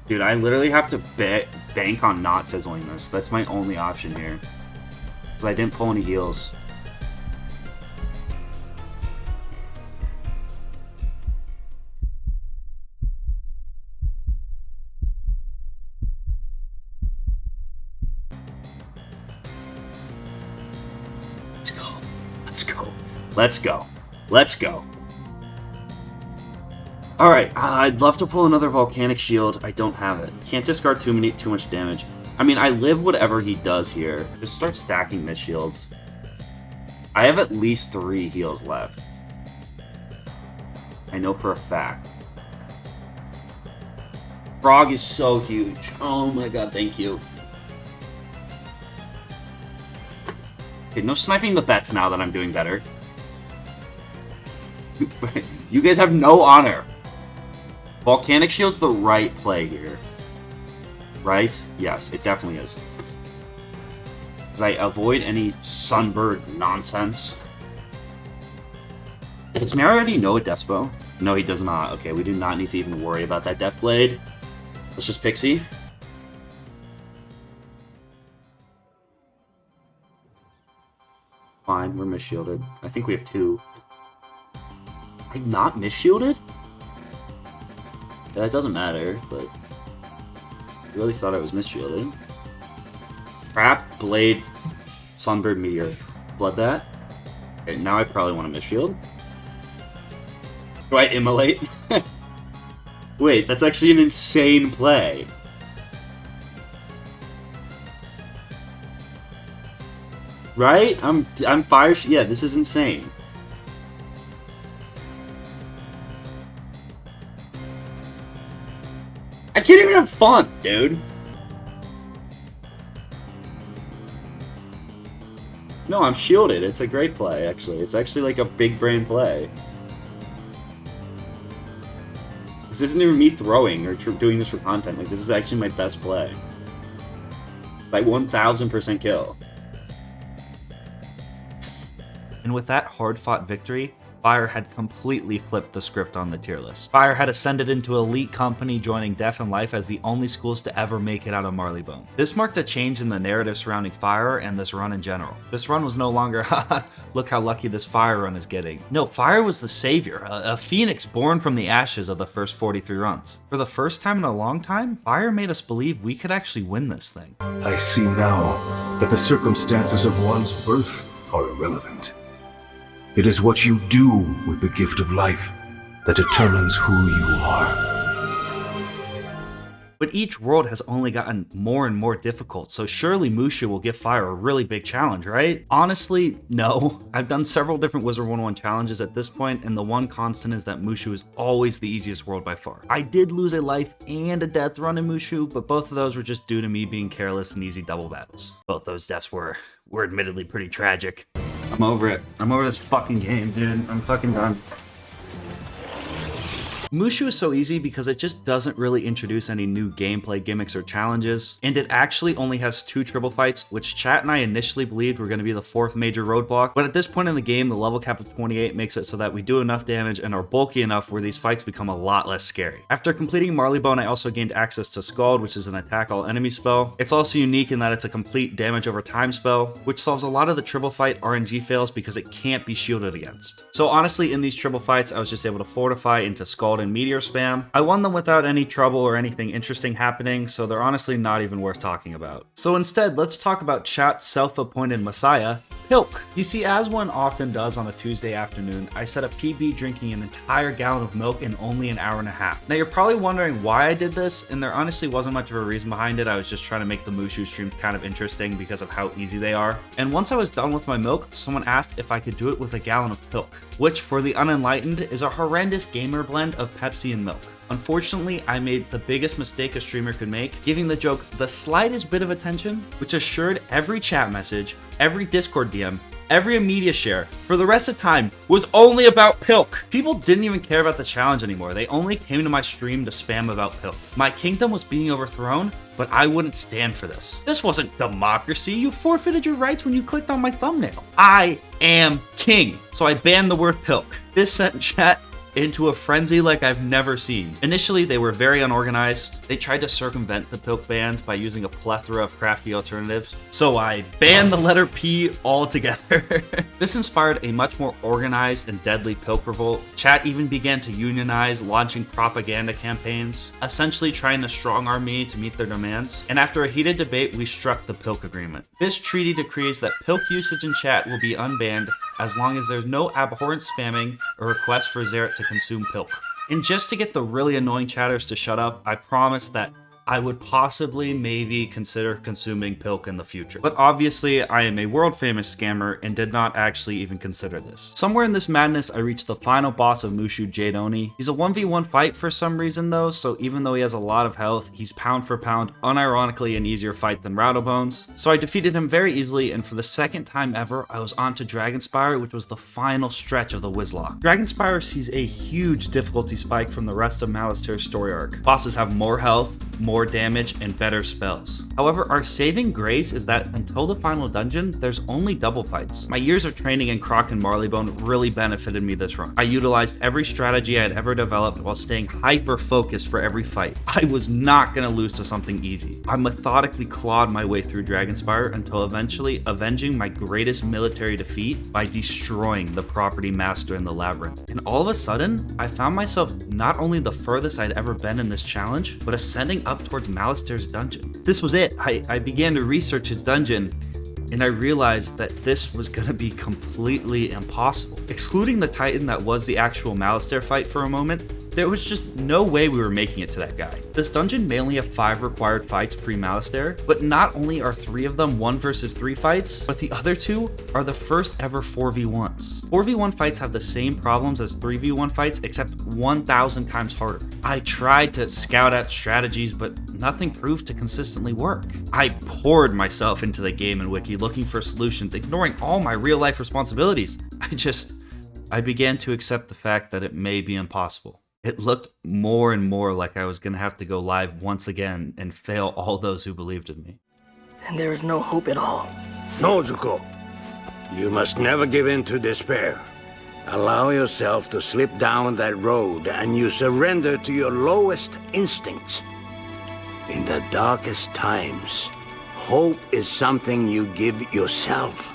Dude, I literally have to bank on not fizzling this. That's my only option here. Because I didn't pull any heals. Let's go. Let's go. Let's go. Let's go. Alright, I'd love to pull another Volcanic Shield. I don't have it. Can't discard too much damage. I mean, I live whatever he does here. Just start stacking Mist Shields. I have at least 3 heals left. I know for a fact. Frog is so huge. Oh my god, thank you. Okay, no sniping the bets now that I'm doing better. You guys have no honor. Volcanic Shield's the right play here. Right? Yes, it definitely is. Because I avoid any Sunbird nonsense. Does Mary already know a Despo? No, he does not. Okay, we do not need to even worry about that Death Blade. Let's just Pixie. Fine, we're misshielded. I think we have 2. I'm not misshielded? Yeah, that doesn't matter, but... I really thought I was misshielded. Crap, Blade, Sunbird, Meteor. Blood that. Okay, now I probably want to misshield. Do I immolate? Wait, that's actually an insane play. Right? I'm fire. Yeah, this is insane. I can't even have fun, dude. No, I'm shielded. It's a great play, actually. It's actually like a big brain play. This isn't even me throwing or doing this for content. Like, this is actually my best play. Like 1000% kill. And with that hard-fought victory, Fire had completely flipped the script on the tier list. Fire had ascended into elite company, joining Death and Life as the only schools to ever make it out of Marleybone. This marked a change in the narrative surrounding Fire and this run in general. This run was no longer, haha, look how lucky this Fire run is getting. No, Fire was the savior, a phoenix born from the ashes of the first 43 runs. For the first time in a long time, Fire made us believe we could actually win this thing. I see now that the circumstances of one's birth are irrelevant. It is what you do with the gift of life that determines who you are. But each world has only gotten more and more difficult, so surely Mushu will give Fire a really big challenge, right? Honestly, no. I've done several different Wizard101 challenges at this point, and the one constant is that Mushu is always the easiest world by far. I did lose a life and a death run in Mushu, but both of those were just due to me being careless and easy double battles. Both those deaths were admittedly pretty tragic. I'm over it. I'm over this fucking game, dude. I'm fucking done. Mushu is so easy because it just doesn't really introduce any new gameplay gimmicks or challenges, and it actually only has 2 triple fights, which chat and I initially believed were going to be the 4th major roadblock, but at this point in the game, the level cap of 28 makes it so that we do enough damage and are bulky enough where these fights become a lot less scary. After completing Marleybone, I also gained access to Scald, which is an attack all enemy spell. It's also unique in that it's a complete damage over time spell, which solves a lot of the triple fight RNG fails because it can't be shielded against. So honestly, in these triple fights, I was just able to fortify into Scald and Meteor spam. I won them without any trouble or anything interesting happening, so they're honestly not even worth talking about. So instead, let's talk about chat's self-appointed messiah, Pilk. You see, as one often does on a Tuesday afternoon, I set up PB drinking an entire gallon of milk in only an hour and a half. Now you're probably wondering why I did this, and there honestly wasn't much of a reason behind it. I was just trying to make the Mushu streams kind of interesting because of how easy they are. And once I was done with my milk, someone asked if I could do it with a gallon of Pilk, which for the unenlightened is a horrendous gamer blend of Pepsi and milk. Unfortunately, I made the biggest mistake a streamer could make, giving the joke the slightest bit of attention, which assured every chat message, every Discord DM, every media share for the rest of time was only about Pilk. People didn't even care about the challenge anymore. They only came to my stream to spam about Pilk. My kingdom was being overthrown, but I wouldn't stand for this. This wasn't democracy. You forfeited your rights when you clicked on my thumbnail. I am king. So I banned the word Pilk. This sent chat into a frenzy like I've never seen. Initially, they were very unorganized. They tried to circumvent the Pilk bans by using a plethora of crafty alternatives. So I banned the letter P altogether. This inspired a much more organized and deadly Pilk revolt. Chat even began to unionize, launching propaganda campaigns, essentially trying to strong-arm me to meet their demands. And after a heated debate, we struck the Pilk agreement. This treaty decrees that Pilk usage in chat will be unbanned as long as there's no abhorrent spamming or request for Xerath to consume Pilk. And just to get the really annoying chatters to shut up, I promised that I would possibly maybe consider consuming Pilk in the future. But obviously, I am a world famous scammer and did not actually even consider this. Somewhere in this madness, I reached the final boss of Mushu, Jade Oni. He's a 1v1 fight for some reason though, so even though he has a lot of health, he's pound for pound, unironically an easier fight than Rattlebones. So I defeated him very easily, and for the second time ever, I was on to Dragonspire, which was the final stretch of the Nuzlocke. Dragonspire sees a huge difficulty spike from the rest of Malister's story arc. Bosses have more health, more damage, and better spells. However, our saving grace is that until the final dungeon, there's only double fights. My years of training in Croc and Marleybone really benefited me this run. I utilized every strategy I had ever developed while staying hyper focused for every fight. I was not gonna lose to something easy. I methodically clawed my way through Dragonspire until eventually avenging my greatest military defeat by destroying the property master in the labyrinth. And all of a sudden, I found myself not only the furthest I'd ever been in this challenge, but ascending up towards Malister's dungeon. This was it. I began to research his dungeon, and I realized that this was gonna be completely impossible. Excluding the Titan that was the actual Malister fight for a moment, there was just no way we were making it to that guy. This dungeon may only have 5 required fights pre-Malister, but not only are 3 of them 1 versus 3 fights, but the other 2 are the first ever 4v1s. 4v1 fights have the same problems as 3v1 fights, except 1,000 times harder. I tried to scout out strategies, but nothing proved to consistently work. I poured myself into the game and wiki looking for solutions, ignoring all my real life responsibilities. I began to accept the fact that it may be impossible. It looked more and more like I was going to have to go live once again and fail all those who believed in me. And there is no hope at all. Nozuko, you must never give in to despair. Allow yourself to slip down that road and you surrender to your lowest instincts. In the darkest times, hope is something you give yourself.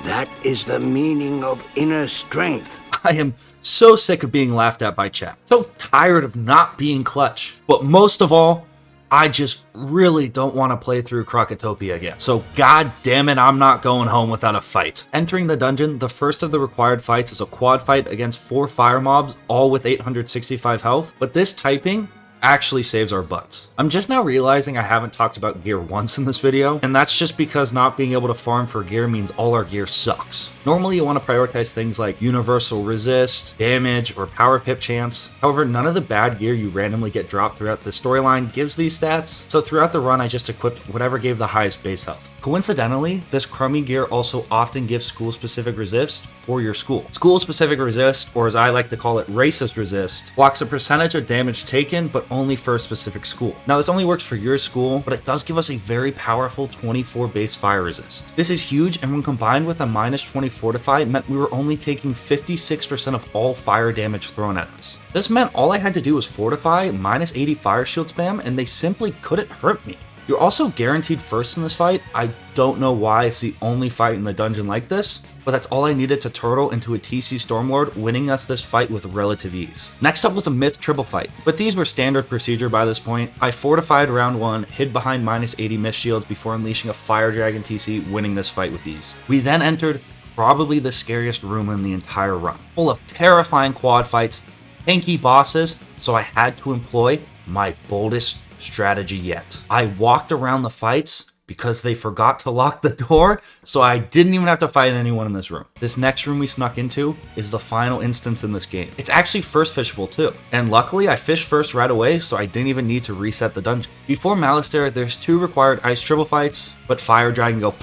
That is the meaning of inner strength. I am so sick of being laughed at by chat. So tired of not being clutch. But most of all, I just really don't want to play through Crocotopia again. So god damn it, I'm not going home without a fight. Entering the dungeon, the first of the required fights is a quad fight against 4 fire mobs, all with 865 health. But this typing actually saves our butts. I'm just now realizing I haven't talked about gear once in this video, and that's just because not being able to farm for gear means all our gear sucks. Normally you want to prioritize things like universal resist, damage, or power pip chance. However, none of the bad gear you randomly get dropped throughout the storyline gives these stats, so throughout the run I just equipped whatever gave the highest base health. Coincidentally, this crummy gear also often gives school-specific resist for your school. School-specific resist, or as I like to call it, racist resist, blocks a percentage of damage taken, but only for a specific school. Now this only works for your school, but it does give us a very powerful 24 base fire resist. This is huge, and when combined with a minus 20 fortify, it meant we were only taking 56% of all fire damage thrown at us. This meant all I had to do was fortify, minus 80 fire shield spam, and they simply couldn't hurt me. You're also guaranteed first in this fight. I don't know why it's the only fight in the dungeon like this, but that's all I needed to turtle into a TC Stormlord, winning us this fight with relative ease. Next up was a Myth triple fight, but these were standard procedure by this point. I fortified round 1, hid behind minus 80 Myth shields before unleashing a Fire Dragon TC, winning this fight with ease. We then entered probably the scariest room in the entire run, full of terrifying quad fights, tanky bosses, so I had to employ my boldest strategy yet. I walked around the fights because they forgot to lock the door, so I didn't even have to fight anyone in this room. This next room we snuck into is the final instance in this game. It's actually first fishable too, and luckily I fished first right away, so I didn't even need to reset the dungeon. Before Malastare, there's 2 required ice triple fights, but Fire Dragon go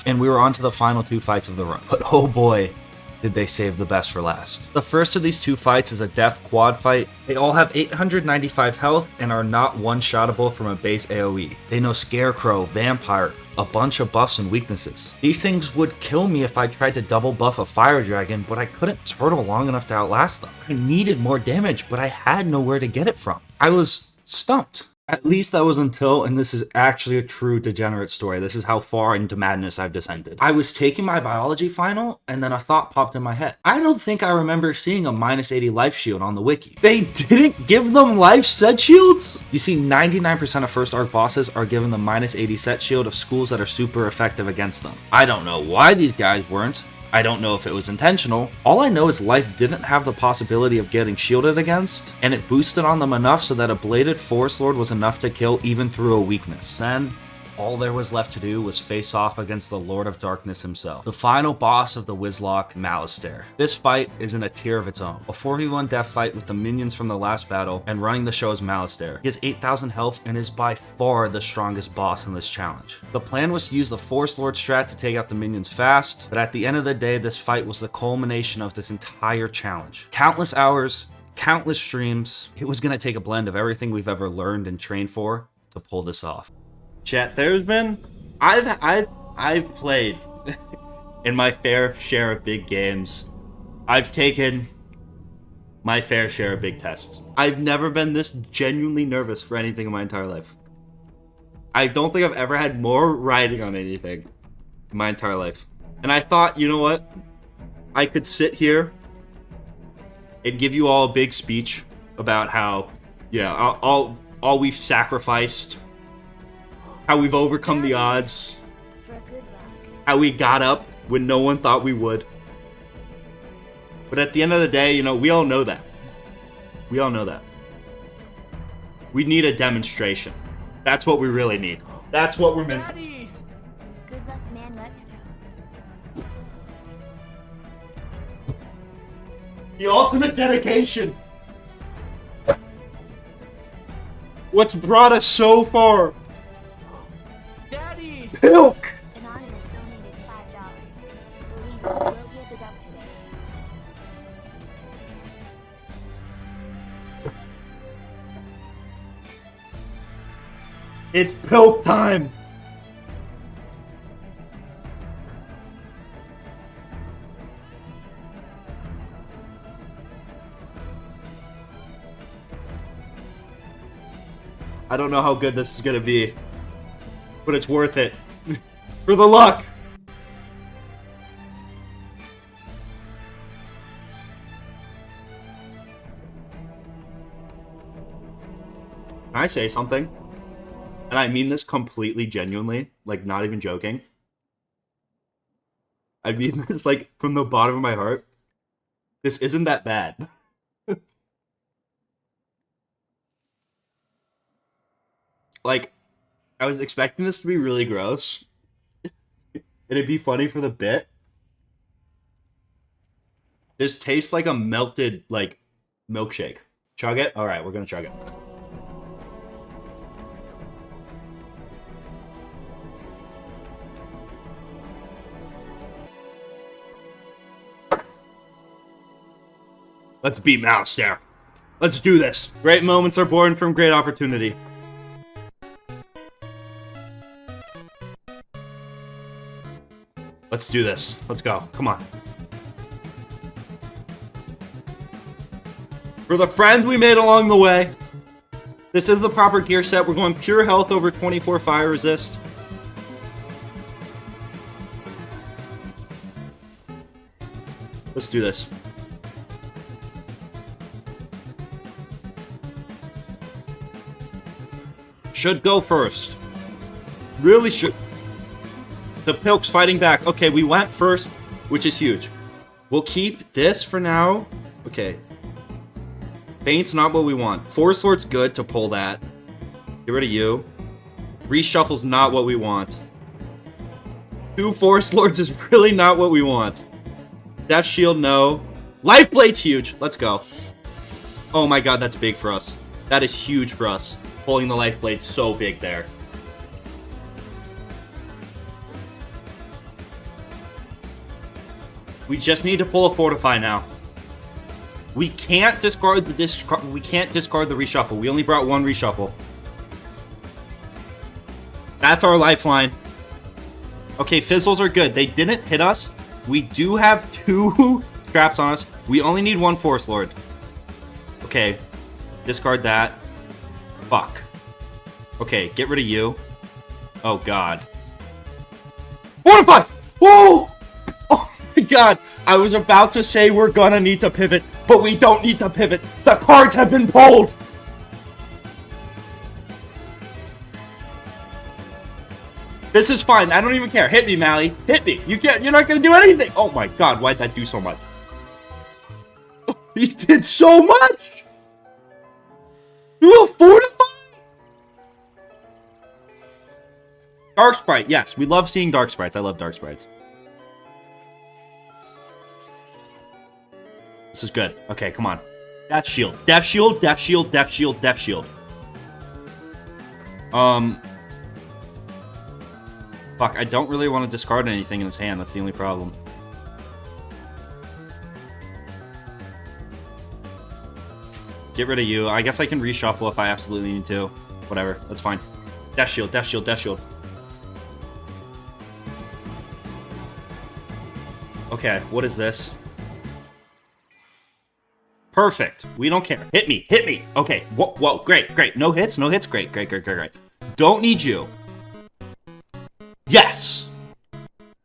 and we were on to the final 2 fights of the run. But oh boy, did they save the best for last. The first of these 2 fights is a death quad fight. They all have 895 health and are not one-shottable from a base AoE. They know Scarecrow, Vampire, a bunch of buffs and weaknesses. These things would kill me if I tried to double buff a Fire Dragon, but I couldn't turtle long enough to outlast them. I needed more damage, but I had nowhere to get it from. I was stumped. At least that was until, and this is actually a true degenerate story, this is how far into madness I've descended. I was taking my biology final, and then a thought popped in my head. I don't think I remember seeing a minus 80 life shield on the wiki. They didn't give them life set shields? You see, 99% of first arc bosses are given the minus 80 set shield of schools that are super effective against them. I don't know why these guys weren't. I don't know if it was intentional. All I know is life didn't have the possibility of getting shielded against, and it boosted on them enough so that a bladed Forest Lord was enough to kill even through a weakness. Then, all there was left to do was face off against the Lord of Darkness himself, the final boss of the Nuzlocke, Malastare. This fight is in a tier of its own, a 4v1 death fight with the minions from the last battle, and running the show is Malastare. He has 8,000 health and is by far the strongest boss in this challenge. The plan was to use the Forest Lord strat to take out the minions fast, but at the end of the day, this fight was the culmination of this entire challenge. Countless hours, countless streams. It was gonna take a blend of everything we've ever learned and trained for to pull this off. Chat, there's been I've played in my fair share of big games. I've taken my fair share of big tests. I've never been this genuinely nervous for anything in my entire life. I don't think I've ever had more riding on anything in my entire life. And I thought, you know what? I could sit here and give you all a big speech about how, yeah, all we've sacrificed, how we've overcome the odds, how we got up when no one thought we would. But at the end of the day, you know, we all know that. We all know that. We need a demonstration. That's what we really need. That's what we're missing. Good luck, man. Let's go. The ultimate dedication. What's brought us so far. Daddy! Milk! Anonymous donated $5. Believe us, we'll give it up today. It's pilk time! I don't know how good this is gonna be, but it's worth it. For the luck! Can I say something? And I mean this completely genuinely, like not even joking. I mean this like from the bottom of my heart. This isn't that bad. Like, I was expecting this to be really gross. It'd be funny for the bit. This tastes like a melted, like, milkshake. Chug it? Alright, we're gonna chug it. Let's beat Mouse there. Let's do this. Great moments are born from great opportunity. Let's do this. Let's go. Come on. For the friends we made along the way. This is the proper gear set. We're going pure health over 24 fire resist. Let's do this. Should go first. Really should. The Pilk's fighting back. Okay, we went first, which is huge. We'll keep this for now. Okay. Faint's not what we want. Force Lord's good to pull that. Get rid of you. Reshuffle's not what we want. 2 Force Lords is really not what we want. Death Shield, no. Life Blade's huge. Let's go. Oh my god, that's big for us. That is huge for us. Pulling the Life Blade's so big there. We just need to pull a Fortify now. We can't discard the reshuffle. We only brought 1 reshuffle. That's our lifeline. Okay, Fizzles are good. They didn't hit us. We do have 2 traps on us. We only need 1 Force Lord. Okay. Discard that. Fuck. Okay, get rid of you. Oh, God. Fortify! Whoa! Oh, my God. I was about to say we're gonna need to pivot, but we don't need to pivot. The cards have been pulled! This is fine. I don't even care. Hit me, Mally. Hit me. You're not gonna do anything. Oh, my God. Why'd that do so much? He did so much! Do a Fortify? Dark Sprite, yes. We love seeing Dark Sprites. I love Dark Sprites. This is good. Okay, come on. Death Shield. Death Shield, Death Shield, Death Shield, Death Shield. Fuck, I don't really want to discard anything in his hand. That's the only problem. Get rid of you. I guess I can reshuffle if I absolutely need to. Whatever. That's fine. Death Shield, Death Shield, Death Shield. Okay, what is this? Perfect. We don't care. Hit me. Hit me. Okay. Whoa, whoa. Great, great. No hits. No hits. Great, great, great, great, great. Don't need you. Yes.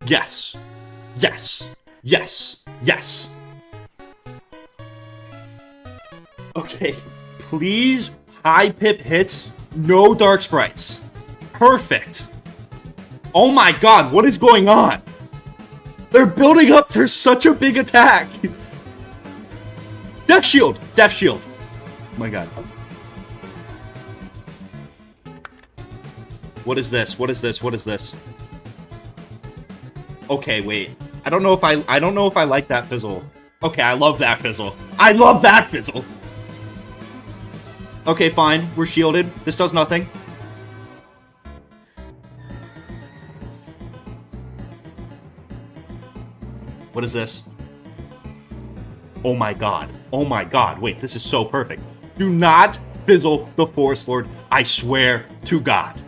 Yes. Yes. Yes. Yes. Okay. Please, high pip hits. No Dark Sprites. Perfect. Oh my god, what is going on? They're building up for such a big attack. Death Shield! Death Shield! Oh my god. What is this? What is this? What is this? Okay, wait. I don't know if I like that fizzle. Okay, I love that fizzle. I love that fizzle! Okay, fine. We're shielded. This does nothing. What is this? Oh my god. Oh my god. Wait, this is so perfect. Do not fizzle the Force Lord. I swear to God.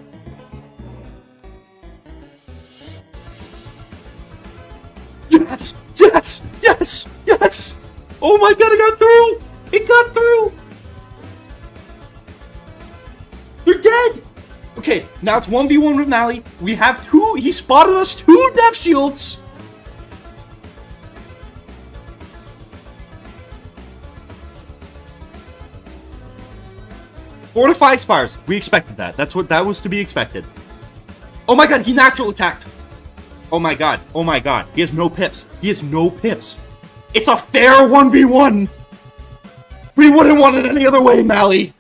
Yes! Yes! Yes! Yes! Oh my god, it got through! It got through! They're dead! Okay, now it's 1v1 with Mally. We have 2. He spotted us 2 Death Shields! Fortify expires. We expected that. That was to be expected. Oh my god, he natural attacked. Oh my god. Oh my god. He has no pips. He has no pips. It's a fair 1v1. We wouldn't want it any other way, Mally.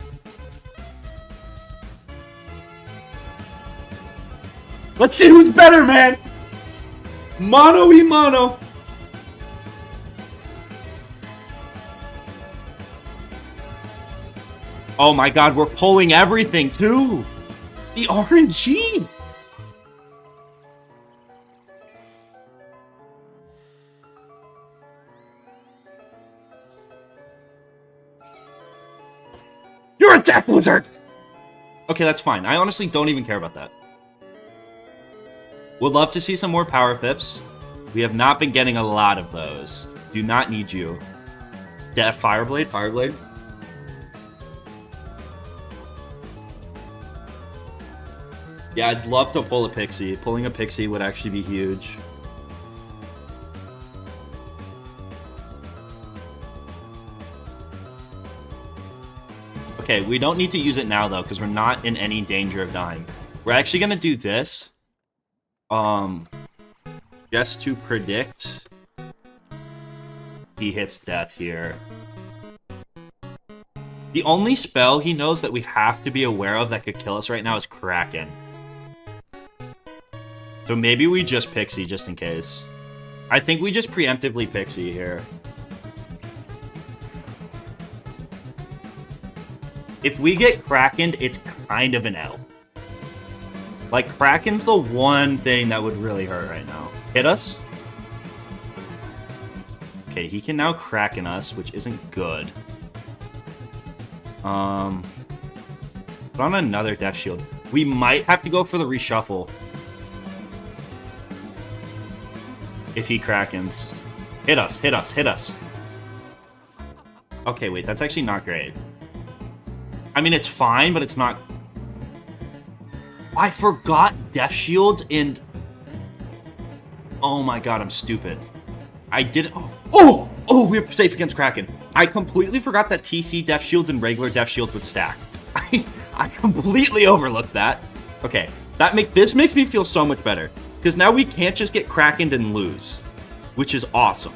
Let's see who's better, man. Mano y mano. Oh my god, we're pulling everything too. The RNG. You're a death wizard. Okay, that's fine. I honestly don't even care about that. Would love to see some more power pips. We have not been getting a lot of those. Do not need you. Death Fireblade, Fireblade. Yeah, I'd love to pull a pixie. Pulling a pixie would actually be huge. Okay, we don't need to use it now though, because we're not in any danger of dying. We're actually gonna do this. Just to predict he hits death here. The only spell he knows that we have to be aware of that could kill us right now is Kraken. So maybe we just Pixie just in case. I think we just preemptively Pixie here. If we get Krakened, it's kind of an L. Like, Kraken's the one thing that would really hurt right now. Hit us. Okay, he can now Kraken us, which isn't good. Put on another Death Shield. We might have to go for the reshuffle. If he Krakens. Hit us, hit us, hit us. Okay, wait, that's actually not great. I mean, it's fine, but it's not... I forgot Death Shield and... Oh my god, I'm stupid. I didn't... Oh, we're safe against Kraken. I completely forgot that TC Death Shields and regular Death Shields would stack. I completely overlooked that. Okay, this makes me feel so much better. Because now we can't just get Krakened and lose. Which is awesome.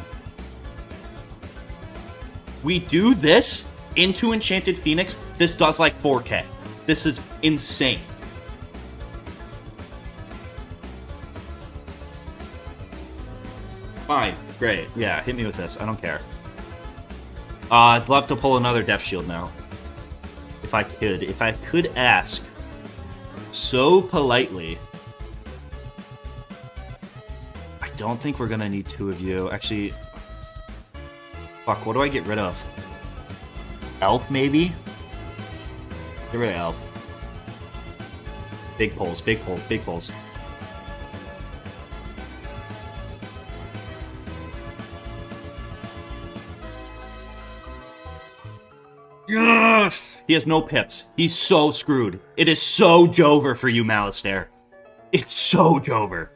We do this into Enchanted Phoenix. This does like 4K. This is insane. Fine. Great. Yeah, hit me with this. I don't care. I'd love to pull another Death Shield now. If I could. If I could ask so politely. I don't think we're gonna need two of you. Actually, fuck, what do I get rid of? Elf, maybe? Get rid of Elf. Big pulls, big pulls, big pulls. Yes! He has no pips. He's so screwed. It is so Jover for you, Malistaire. It's so Jover.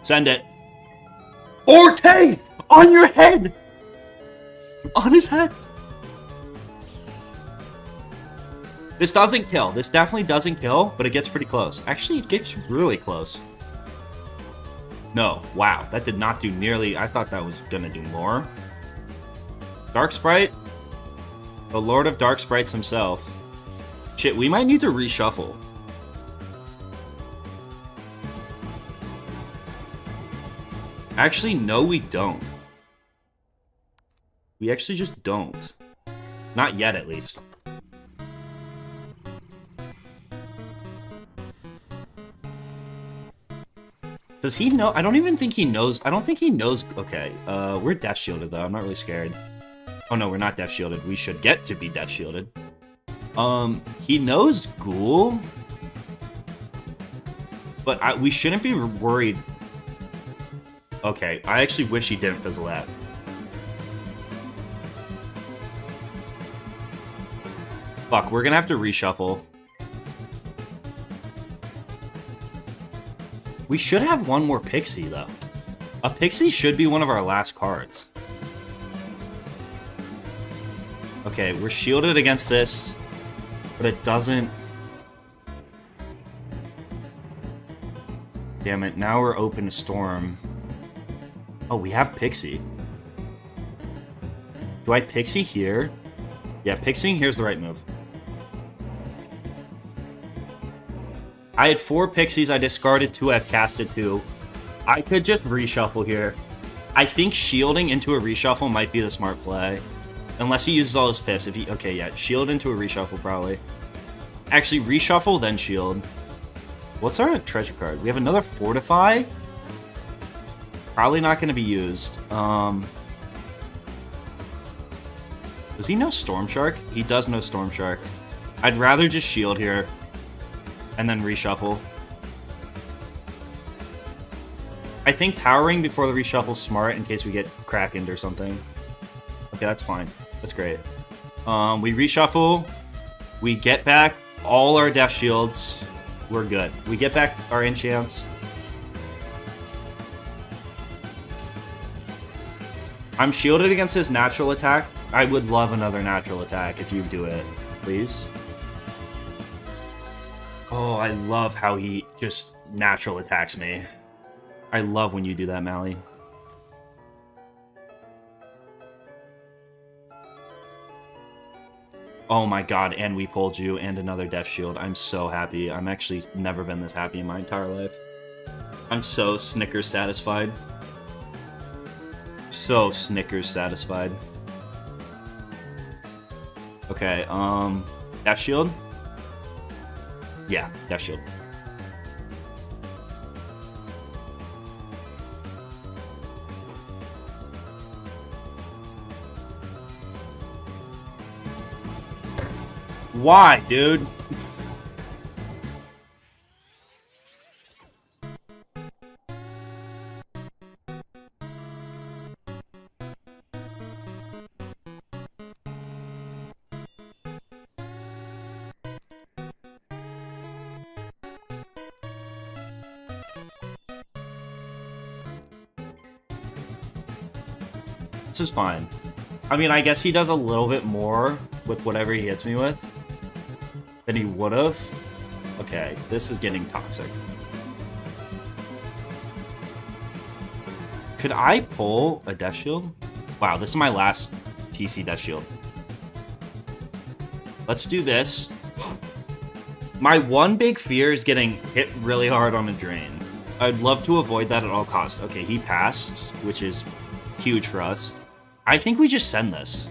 Send it. 4K! On your head! On his head. This doesn't kill. This definitely doesn't kill, but it gets pretty close. Actually, it gets really close. No. Wow. That did not do nearly... I thought that was gonna do more. Dark Sprite? The Lord of Dark Sprites himself. Shit, we might need to reshuffle. Actually, no, we don't. We actually just don't. Not yet, at least. Does he know? I don't even think he knows. I don't think he knows. Okay, we're Death Shielded, though. I'm not really scared. Oh, no, we're not Death Shielded. We should get to be Death Shielded. He knows Ghoul. But we shouldn't be worried. Okay, I actually wish he didn't fizzle out. Fuck, we're gonna have to reshuffle. We should have one more Pixie, though. A Pixie should be one of our last cards. Okay, we're shielded against this, but it doesn't... Damn it, now we're open to Storm. Oh, we have Pixie. Do I Pixie here? Yeah, Pixieing here's the right move. I had 4 pixies, I discarded 2, I've casted 2. I could just reshuffle here. I think shielding into a reshuffle might be the smart play. Unless he uses all his pips. If he, okay, yeah, shield into a reshuffle probably. Actually, reshuffle, then shield. What's our treasure card? We have another Fortify? Probably not going to be used. Does he know Storm Shark? He does know Storm Shark. I'd rather just shield here. And then reshuffle. I think towering before the reshuffle's smart in case we get Krakened or something. Okay, that's fine. That's great. We reshuffle. We get back all our death shields. We're good. We get back our enchants. I'm shielded against his natural attack. I would love another natural attack if you do it, please. Oh, I love how he just natural attacks me. I love when you do that, Mally. Oh my god, and we pulled you, and another death shield. I'm so happy. I'm actually never been this happy in my entire life. I'm so Snickers satisfied. So Snickers satisfied. Okay, death shield? Yeah, death shield. Why, dude? This is fine. I mean, I guess he does a little bit more with whatever he hits me with than he would have. Okay, this is getting toxic. Could I pull a death shield? Wow, this is my last TC death shield. Let's do this. My one big fear is getting hit really hard on a drain. I'd love to avoid that at all costs. Okay, he passed, which is huge for us. I think we just send this.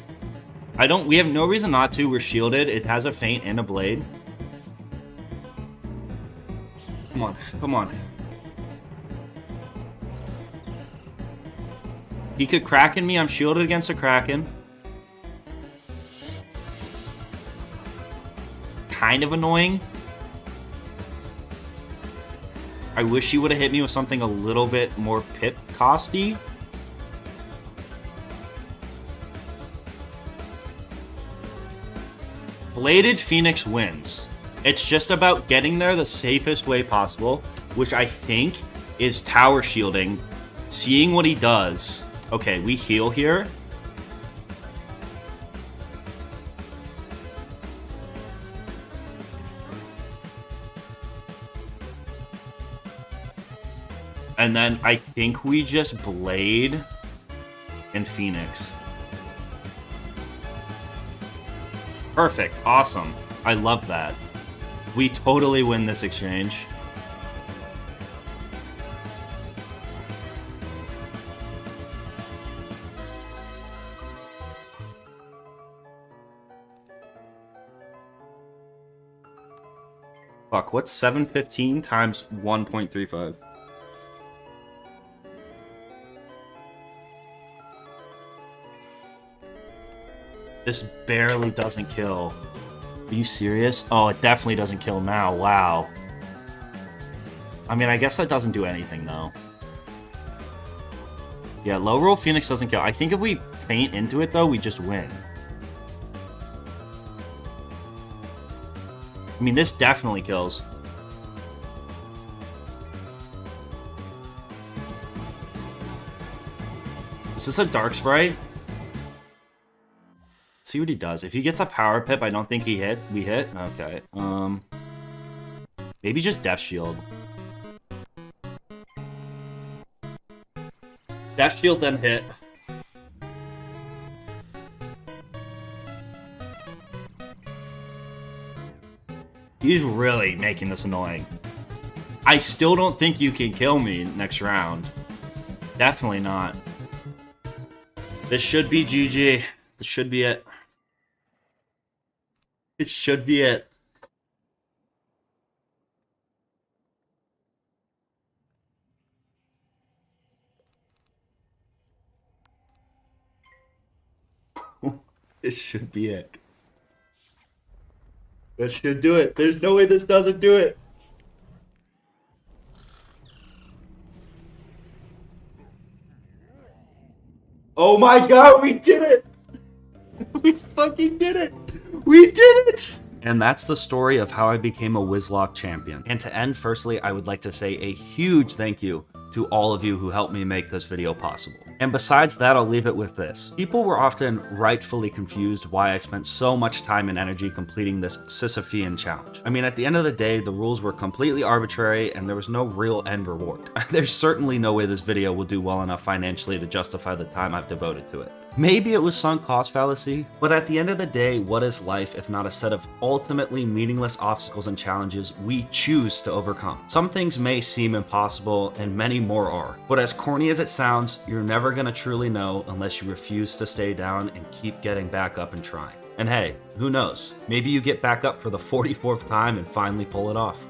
We have no reason not to. We're shielded. It has a feint and a blade. Come on, come on. He could Kraken me. I'm shielded against a Kraken. Kind of annoying. I wish he would have hit me with something a little bit more pip costy. Bladed Phoenix wins. It's just about getting there the safest way possible, which I think is tower shielding, seeing what he does. Okay, we heal here. And then I think we just Blade and Phoenix. Perfect. Awesome. I love that. We totally win this exchange. Fuck, what's 715 times 1.35? This barely doesn't kill. Are you serious? Oh, it definitely doesn't kill now. Wow. I mean, I guess that doesn't do anything, though. Yeah, low roll Phoenix doesn't kill. I think if we feint into it, though, we just win. I mean, this definitely kills. Is this a Dark Sprite? See what he does. If he gets a power pip, I don't think we hit. Okay. Maybe just Death Shield. Death Shield, then hit. He's really making this annoying. I still don't think you can kill me next round. Definitely not. This should be GG. This should be it. It should be it. This should be it. This should do it. There's no way this doesn't do it. Oh my god, we did it! We fucking did it! We did it! And that's the story of how I became a Nuzlocke champion. And to end, firstly, I would like to say a huge thank you to all of you who helped me make this video possible. And besides that, I'll leave it with this. People were often rightfully confused why I spent so much time and energy completing this Sisyphean challenge. I mean, at the end of the day, the rules were completely arbitrary and there was no real end reward. There's certainly no way this video will do well enough financially to justify the time I've devoted to it. Maybe it was sunk cost fallacy, but at the end of the day, what is life if not a set of ultimately meaningless obstacles and challenges we choose to overcome? Some things may seem impossible and many more are, but as corny as it sounds, you're never gonna truly know unless you refuse to stay down and keep getting back up and trying. And hey, who knows? Maybe you get back up for the 44th time and finally pull it off.